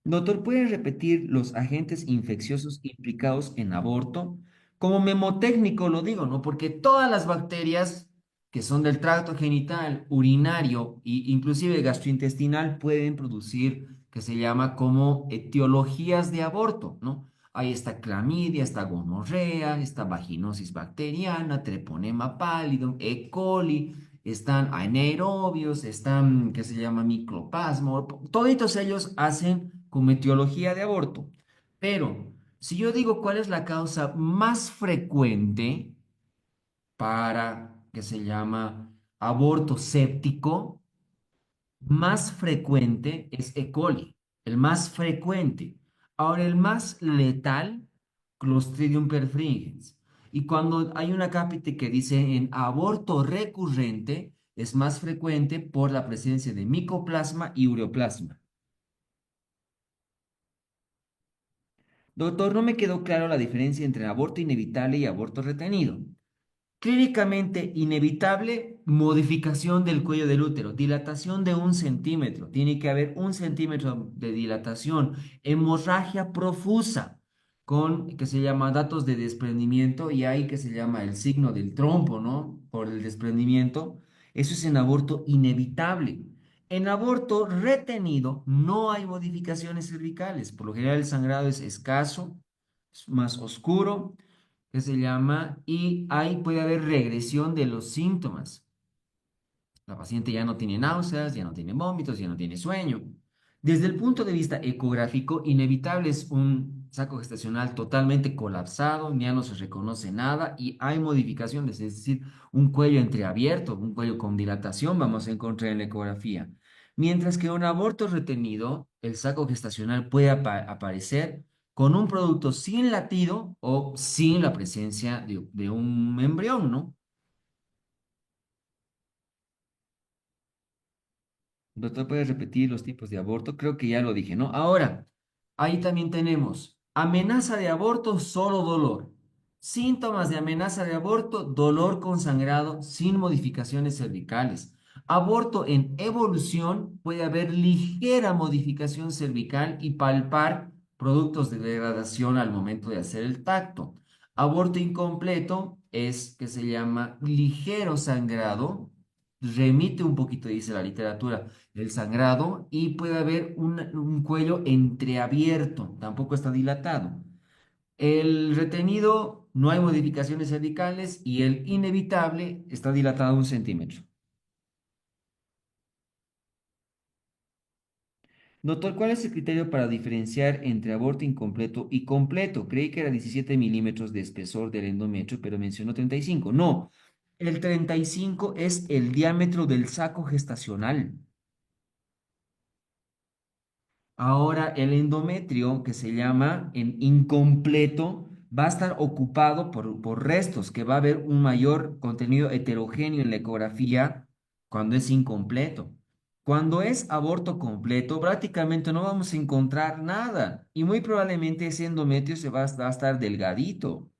Doctor, ¿puede repetir los agentes infecciosos implicados en aborto? Como memotécnico lo digo, ¿no? Porque todas las bacterias que son del tracto genital, urinario e inclusive gastrointestinal pueden producir, que se llama como etiologías de aborto, ¿no? Ahí está clamidia, está gonorrea, está vaginosis bacteriana, treponema pallidum, E. coli, están anaerobios, están, que se llama microplasma, toditos ellos hacen como etiología de aborto. Pero si yo digo cuál es la causa más frecuente para, que se llama aborto séptico, más frecuente es E. coli, el más frecuente. Ahora, el más letal, Clostridium perfringens. Y cuando hay una cápite que dice en aborto recurrente, es más frecuente por la presencia de micoplasma y ureoplasma. Doctor, no me quedó claro la diferencia entre aborto inevitable y aborto retenido. Clínicamente inevitable, modificación del cuello del útero, dilatación de 1 centímetro, tiene que haber 1 centímetro de dilatación, hemorragia profusa, con que se llama datos de desprendimiento y hay que se llama el signo del trompo, ¿no? Por el desprendimiento. Eso es en aborto inevitable. En aborto retenido no hay modificaciones cervicales. Por lo general el sangrado es escaso, es más oscuro, que se llama, y ahí puede haber regresión de los síntomas. La paciente ya no tiene náuseas, ya no tiene vómitos, ya no tiene sueño. Desde el punto de vista ecográfico, inevitable es un saco gestacional totalmente colapsado, ya no se reconoce nada y hay modificaciones, es decir, un cuello entreabierto, un cuello con dilatación vamos a encontrar en la ecografía. Mientras que un aborto retenido, el saco gestacional puede aparecer con un producto sin latido o sin la presencia de un embrión, ¿no? Doctor, ¿puedes repetir los tipos de aborto? Creo que ya lo dije, ¿no? Ahora, ahí también tenemos amenaza de aborto, solo dolor. Síntomas de amenaza de aborto, dolor con sangrado sin modificaciones cervicales. Aborto en evolución, puede haber ligera modificación cervical y palpar productos de degradación al momento de hacer el tacto. Aborto incompleto es que se llama ligero sangrado, remite un poquito, dice la literatura el sangrado y puede haber un cuello entreabierto, tampoco está dilatado. El retenido no hay modificaciones cervicales y el inevitable está dilatado 1 centímetro. Doctor, ¿cuál es el criterio para diferenciar entre aborto incompleto y completo? Creí que era 17 milímetros de espesor del endometrio, pero mencionó 35. No, el 35 es el diámetro del saco gestacional. Ahora, el endometrio, que se llama en incompleto, va a estar ocupado por restos, que va a haber un mayor contenido heterogéneo en la ecografía cuando es incompleto. Cuando es aborto completo, prácticamente no vamos a encontrar nada y muy probablemente ese endometrio va a estar delgadito.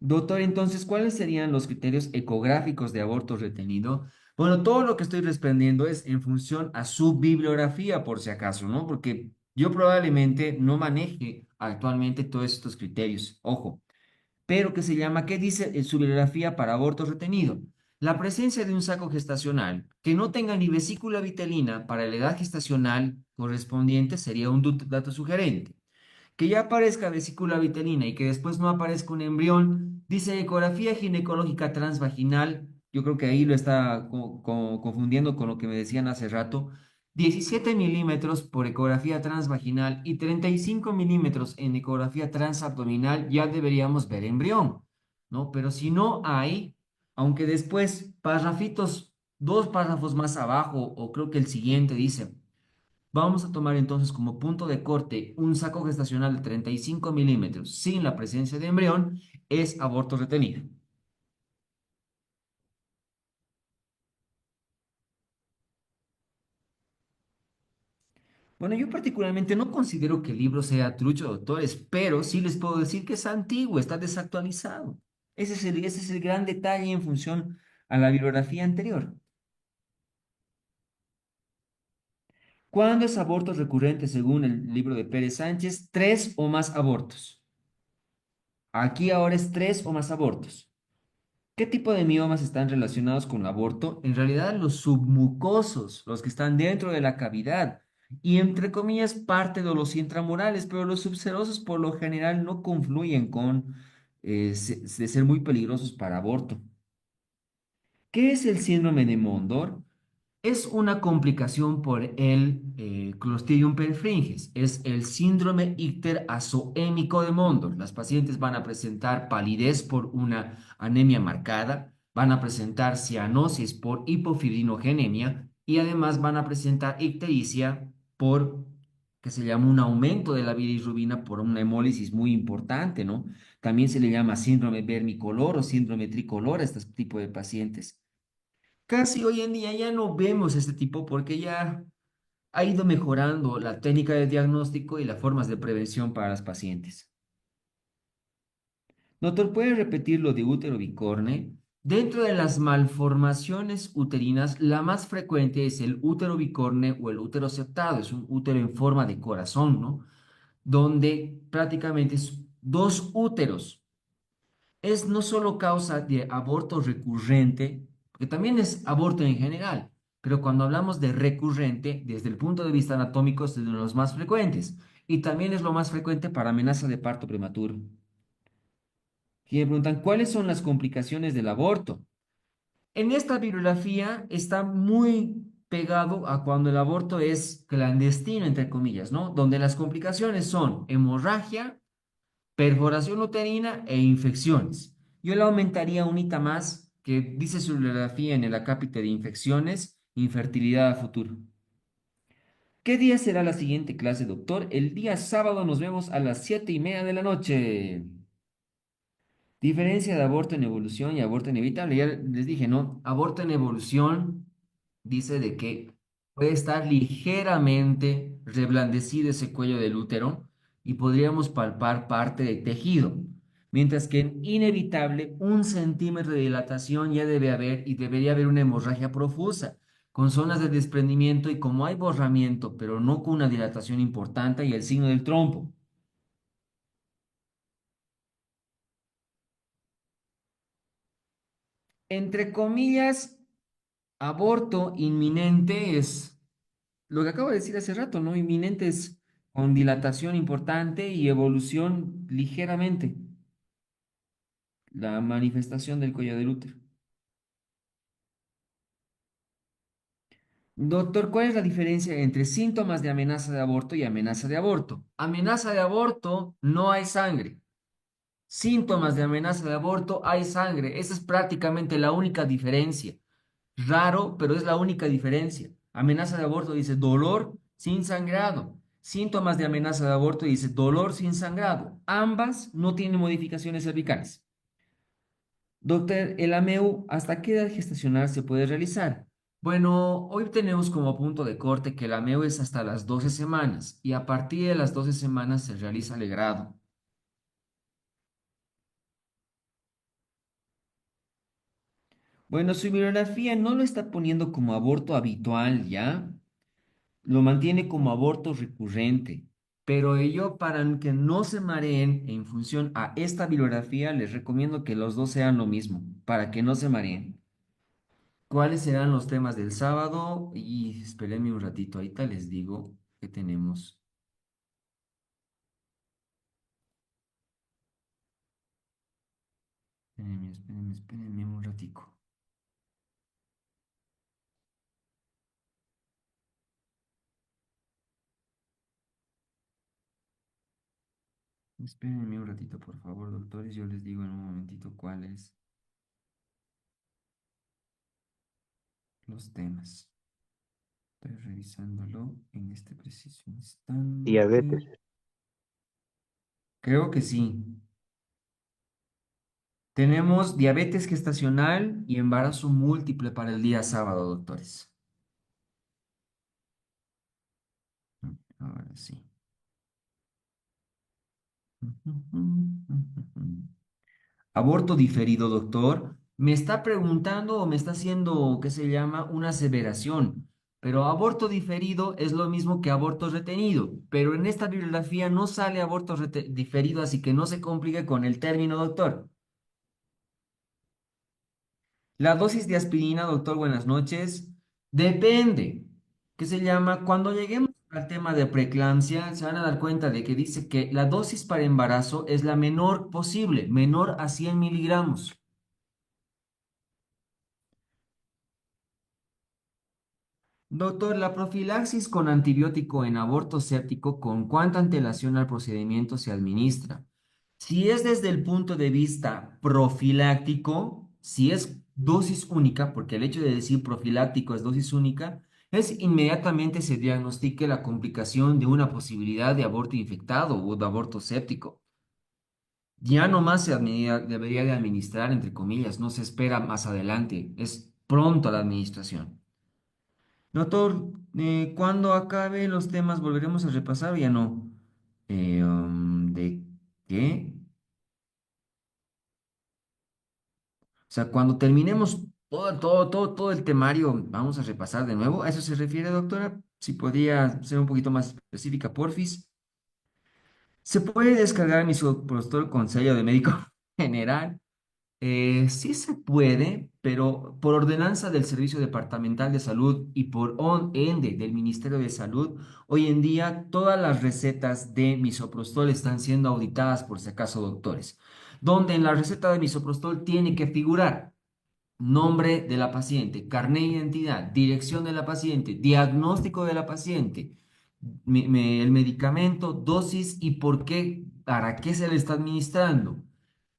Doctor, entonces, ¿cuáles serían los criterios ecográficos de aborto retenido? Bueno, todo lo que estoy respondiendo es en función a su bibliografía, por si acaso, ¿no? Porque yo probablemente no maneje actualmente todos estos criterios. Ojo, pero que se llama, ¿qué dice en su bibliografía para aborto retenido? La presencia de un saco gestacional que no tenga ni vesícula vitelina para la edad gestacional correspondiente sería un dato sugerente. Que ya aparezca vesícula vitelina y que después no aparezca un embrión, dice ecografía ginecológica transvaginal, yo creo que ahí lo está confundiendo con lo que me decían hace rato, 17 milímetros por ecografía transvaginal y 35 milímetros en ecografía transabdominal, ya deberíamos ver embrión, ¿no? Pero si no hay, aunque después, párrafitos, 2 párrafos más abajo, o creo que el siguiente dice, vamos a tomar entonces como punto de corte un saco gestacional de 35 milímetros sin la presencia de embrión, es aborto retenido. Bueno, yo particularmente no considero que el libro sea trucho, doctores, pero sí les puedo decir que es antiguo, está desactualizado. Ese es el gran detalle en función a la bibliografía anterior. ¿Cuándo es aborto recurrente según el libro de Pérez Sánchez? 3 o más abortos. Aquí ahora es 3 o más abortos. ¿Qué tipo de miomas están relacionados con el aborto? En realidad, los submucosos, los que están dentro de la cavidad, y entre comillas, parte de los intramurales, pero los subserosos por lo general no confluyen con de ser muy peligrosos para aborto. ¿Qué es el síndrome de Mondor? Es una complicación por el Clostridium perfringens. Es el síndrome icterazoémico de Mondor. Las pacientes van a presentar palidez por una anemia marcada, van a presentar cianosis por hipofibrinogenemia y además van a presentar ictericia por, que se llama un aumento de la bilirrubina por una hemólisis muy importante, ¿no? También se le llama síndrome vermicolor o síndrome tricolor a este tipo de pacientes. Casi hoy en día ya no vemos este tipo porque ya ha ido mejorando la técnica de diagnóstico y las formas de prevención para las pacientes. Doctor, ¿puede repetir lo de útero bicorne? Dentro de las malformaciones uterinas, la más frecuente es el útero bicorne o el útero septado. Es un útero en forma de corazón, ¿no? Donde prácticamente es 2 úteros. Es no solo causa de aborto recurrente, porque también es aborto en general, pero cuando hablamos de recurrente, desde el punto de vista anatómico, es de los más frecuentes, y también es lo más frecuente para amenaza de parto prematuro. Y me preguntan, ¿cuáles son las complicaciones del aborto? En esta bibliografía está muy pegado a cuando el aborto es clandestino, entre comillas, ¿no? Donde las complicaciones son hemorragia, perforación uterina e infecciones. Yo le aumentaría un hito más que dice su bibliografía en el acápite de infecciones, infertilidad a futuro. ¿Qué día será la siguiente clase, doctor? El día sábado nos vemos a las 7:30 de la noche. Diferencia de aborto en evolución y aborto inevitable. Ya les dije, ¿no? Aborto en evolución dice de que puede estar ligeramente reblandecido ese cuello del útero y podríamos palpar parte del tejido. Mientras que en inevitable, 1 centímetro de dilatación ya debe haber y debería haber una hemorragia profusa, con zonas de desprendimiento y como hay borramiento, pero no con una dilatación importante y el signo del trompo. Entre comillas, aborto inminente es lo que acabo de decir hace rato, ¿no? Inminente es con dilatación importante y evolución ligeramente, la manifestación del cuello del útero. Doctor, ¿cuál es la diferencia entre síntomas de amenaza de aborto y amenaza de aborto? Amenaza de aborto, no hay sangre. Síntomas de amenaza de aborto, hay sangre. Esa es prácticamente la única diferencia. Raro, pero es la única diferencia. Amenaza de aborto dice dolor sin sangrado. Síntomas de amenaza de aborto dice dolor sin sangrado. Ambas no tienen modificaciones cervicales. Doctor, el AMEU, ¿hasta qué edad gestacional se puede realizar? Bueno, hoy tenemos como punto de corte que el AMEU es hasta las 12 semanas y a partir de las 12 semanas se realiza el grado. Bueno, su bibliografía no lo está poniendo como aborto habitual, ¿ya? Lo mantiene como aborto recurrente, pero ello para que no se mareen en función a esta bibliografía, les recomiendo que los dos sean lo mismo, para que no se mareen. ¿Cuáles serán los temas del sábado? Y espérenme un ratito, ahorita les digo que tenemos. Espérenme un ratico. Espérenme un ratito, por favor, doctores. Yo les digo en un momentito cuáles los temas. Estoy revisándolo en este preciso Diabetes. instante. Creo que sí. Tenemos diabetes gestacional y embarazo múltiple para el día sábado, doctores. Ahora sí. Aborto diferido, doctor. Me está preguntando o me está haciendo, ¿qué se llama? Una aseveración. Pero aborto diferido es lo mismo que aborto retenido. Pero en esta bibliografía no sale aborto diferido, así que no se complique con el término, doctor. La dosis de aspirina, doctor, buenas noches. Depende. ¿Qué se llama? Cuando lleguemos al tema de preeclampsia, se van a dar cuenta de que dice que la dosis para embarazo es la menor posible, menor a 100 miligramos. Doctor, la profilaxis con antibiótico en aborto séptico, ¿con cuánta antelación al procedimiento se administra? Si es desde el punto de vista profiláctico, si es dosis única, porque el hecho de decir profiláctico es dosis única, es inmediatamente se diagnostique la complicación de una posibilidad de aborto infectado o de aborto séptico. Ya nomás debería de administrar, entre comillas, no se espera más adelante, es pronto la administración. Doctor, cuando acabe los temas volveremos a repasar o ya no. ¿De qué? O sea, cuando terminemos todo el temario, vamos a repasar de nuevo. ¿A eso se refiere, doctora? Si podría ser un poquito más específica, porfis. ¿Se puede descargar mi supositorio con sello de médico general? Sí se puede, pero por ordenanza del Servicio Departamental de Salud y por ende del Ministerio de Salud, hoy en día todas las recetas de misoprostol están siendo auditadas por si acaso doctores, donde en la receta de misoprostol tiene que figurar nombre de la paciente, carnet de identidad, dirección de la paciente, diagnóstico de la paciente, el medicamento, dosis y por qué, para qué se le está administrando.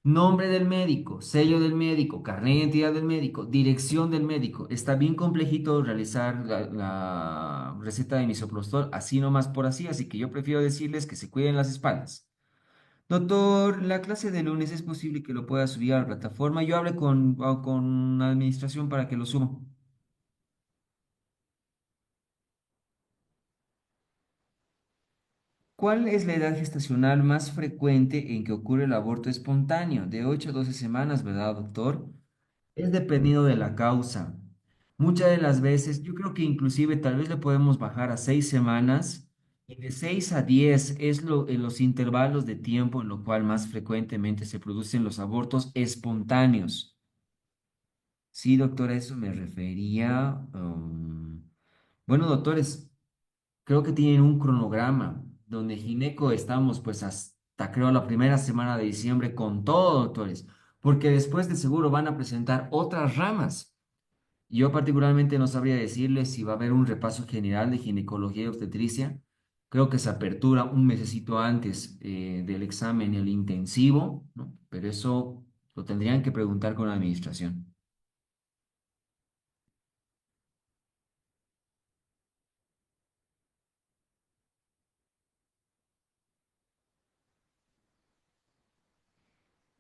Nombre del médico, sello del médico, carnet de identidad del médico, dirección del médico. Está bien complejito realizar la receta de misoprostol así nomás por así, así que yo prefiero decirles que se cuiden las espaldas. Doctor, la clase de lunes es posible que lo pueda subir a la plataforma. Yo hablé con la administración para que lo suba. ¿Cuál es la edad gestacional más frecuente en que ocurre el aborto espontáneo? De 8 a 12 semanas, ¿verdad, doctor? Es dependiendo de la causa. Muchas de las veces, yo creo que inclusive tal vez le podemos bajar a 6 semanas y de 6 a 10 es en los intervalos de tiempo en lo cual más frecuentemente se producen los abortos espontáneos. Sí, doctor, a eso me refería. Bueno, doctores, creo que tienen un cronograma donde gineco estamos pues hasta creo la primera semana de diciembre con todo, doctores, porque después de seguro van a presentar otras ramas. Yo particularmente no sabría decirles si va a haber un repaso general de ginecología y obstetricia. Creo que se apertura un mesecito antes del examen, el intensivo, ¿no? Pero eso lo tendrían que preguntar con la administración.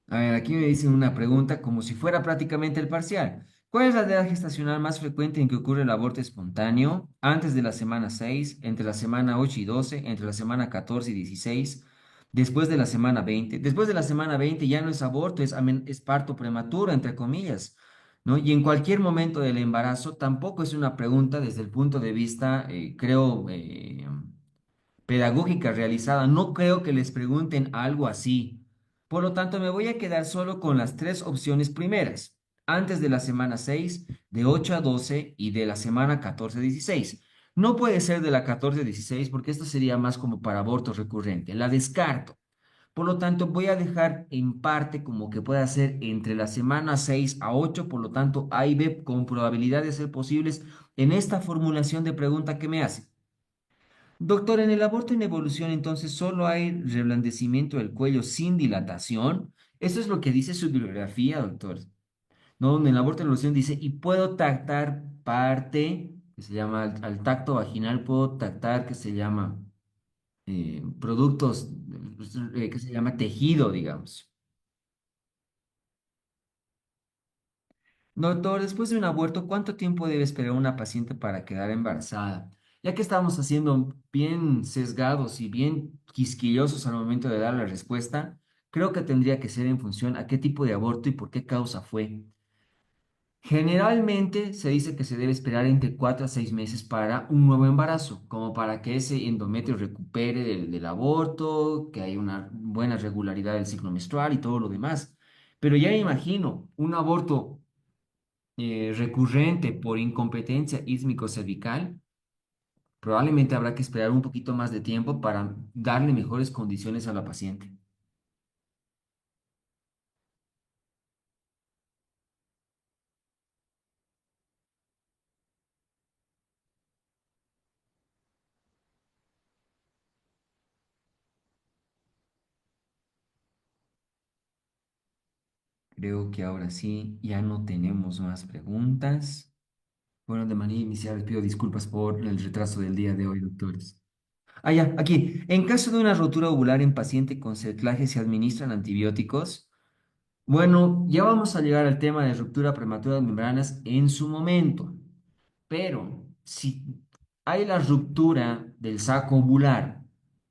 A ver, aquí me dicen una pregunta como si fuera prácticamente el parcial. ¿Cuál es la edad gestacional más frecuente en que ocurre el aborto espontáneo? Antes de la semana 6, entre la semana 8 y 12, entre la semana 14 y 16, después de la semana 20. Después de la semana 20 ya no es aborto, es parto prematuro, entre comillas, ¿no? Y en cualquier momento del embarazo tampoco es una pregunta desde el punto de vista, creo, pedagógica realizada. No creo que les pregunten algo así. Por lo tanto, me voy a quedar solo con las tres opciones primeras, antes de la semana 6, de 8 a 12 y de la semana 14 a 16. No puede ser de la 14 a 16 porque esto sería más como para aborto recurrente. La descarto. Por lo tanto, voy a dejar en parte como que pueda ser entre la semana 6 a 8. Por lo tanto, A y B con probabilidad de ser posibles en esta formulación de pregunta que me hace. Doctor, en el aborto en evolución, entonces, solo hay reblandecimiento del cuello sin dilatación. Eso es lo que dice su bibliografía, doctor. No, en el aborto en evolución dice, y puedo tactar parte, que se llama, al tacto vaginal, puedo tactar, que se llama, productos, que se llama tejido, digamos. Doctor, después de un aborto, ¿cuánto tiempo debe esperar una paciente para quedar embarazada? Ya que estamos haciendo bien sesgados y bien quisquillosos al momento de dar la respuesta, creo que tendría que ser en función a qué tipo de aborto y por qué causa fue. Generalmente se dice que se debe esperar entre 4 a 6 meses para un nuevo embarazo, como para que ese endometrio recupere del aborto, que haya una buena regularidad del ciclo menstrual y todo lo demás. Pero ya me imagino un aborto recurrente por incompetencia ísmico-cervical, probablemente habrá que esperar un poquito más de tiempo para darle mejores condiciones a la paciente. Creo que ahora sí, ya no tenemos más preguntas. Bueno, de manera inicial les pido disculpas por el retraso del día de hoy, doctores. Ah, ya, aquí. En caso de una rotura ovular en paciente con cerclaje, ¿se administran antibióticos? Bueno, ya vamos a llegar al tema de ruptura prematura de membranas en su momento. Pero si hay la ruptura del saco ovular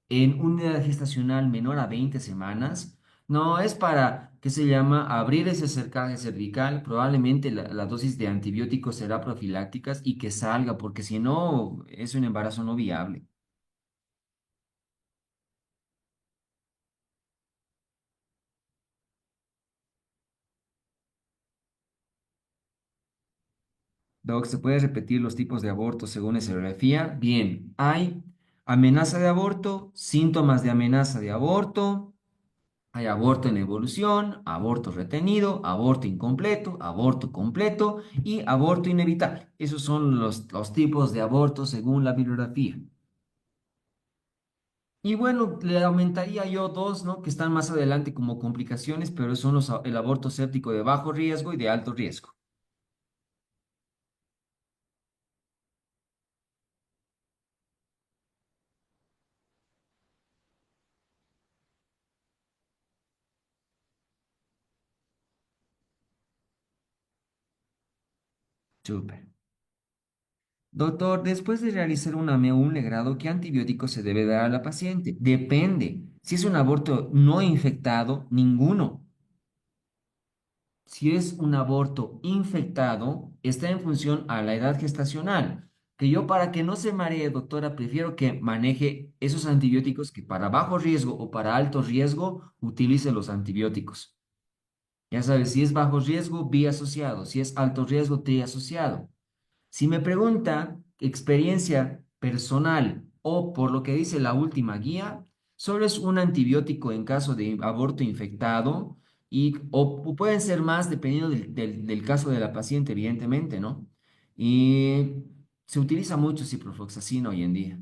en una edad gestacional menor a 20 semanas, no es para, ¿qué se llama? Abrir ese cercaje cervical. Probablemente la dosis de antibióticos será profilácticas y que salga, porque si no, es un embarazo no viable. Doc, ¿se puede repetir los tipos de aborto según escenografía? Bien, hay amenaza de aborto, síntomas de amenaza de aborto, hay aborto en evolución, aborto retenido, aborto incompleto, aborto completo y aborto inevitable. Esos son los tipos de aborto según la bibliografía. Y bueno, le aumentaría yo dos, ¿no? Que están más adelante como complicaciones, pero son el aborto séptico de bajo riesgo y de alto riesgo. Súper. Doctor, después de realizar un AMEO, un legrado, ¿qué antibiótico se debe dar a la paciente? Depende. Si es un aborto no infectado, ninguno. Si es un aborto infectado, está en función a la edad gestacional. Que yo para que no se maree, doctora, prefiero que maneje esos antibióticos que para bajo riesgo o para alto riesgo utilice los antibióticos. Ya sabes, si es bajo riesgo, bi asociado. Si es alto riesgo, tri asociado. Si me pregunta experiencia personal o por lo que dice la última guía, solo es un antibiótico en caso de aborto infectado o pueden ser más dependiendo del caso de la paciente, evidentemente, ¿no? Y se utiliza mucho ciprofloxacina hoy en día,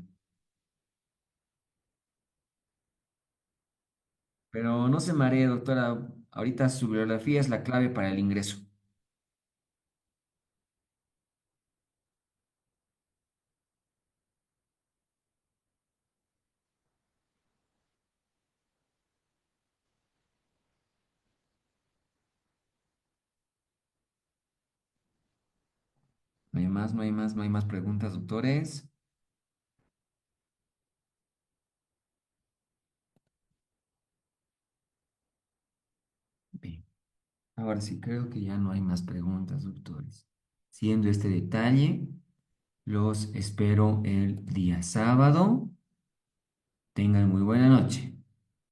pero no se maree, doctora. Ahorita su bibliografía es la clave para el ingreso. No hay más, no hay más, no hay más preguntas, doctores. Bien. Ahora sí, creo que ya no hay más preguntas, doctores. Siendo este detalle, los espero el día sábado. Tengan muy buena noche.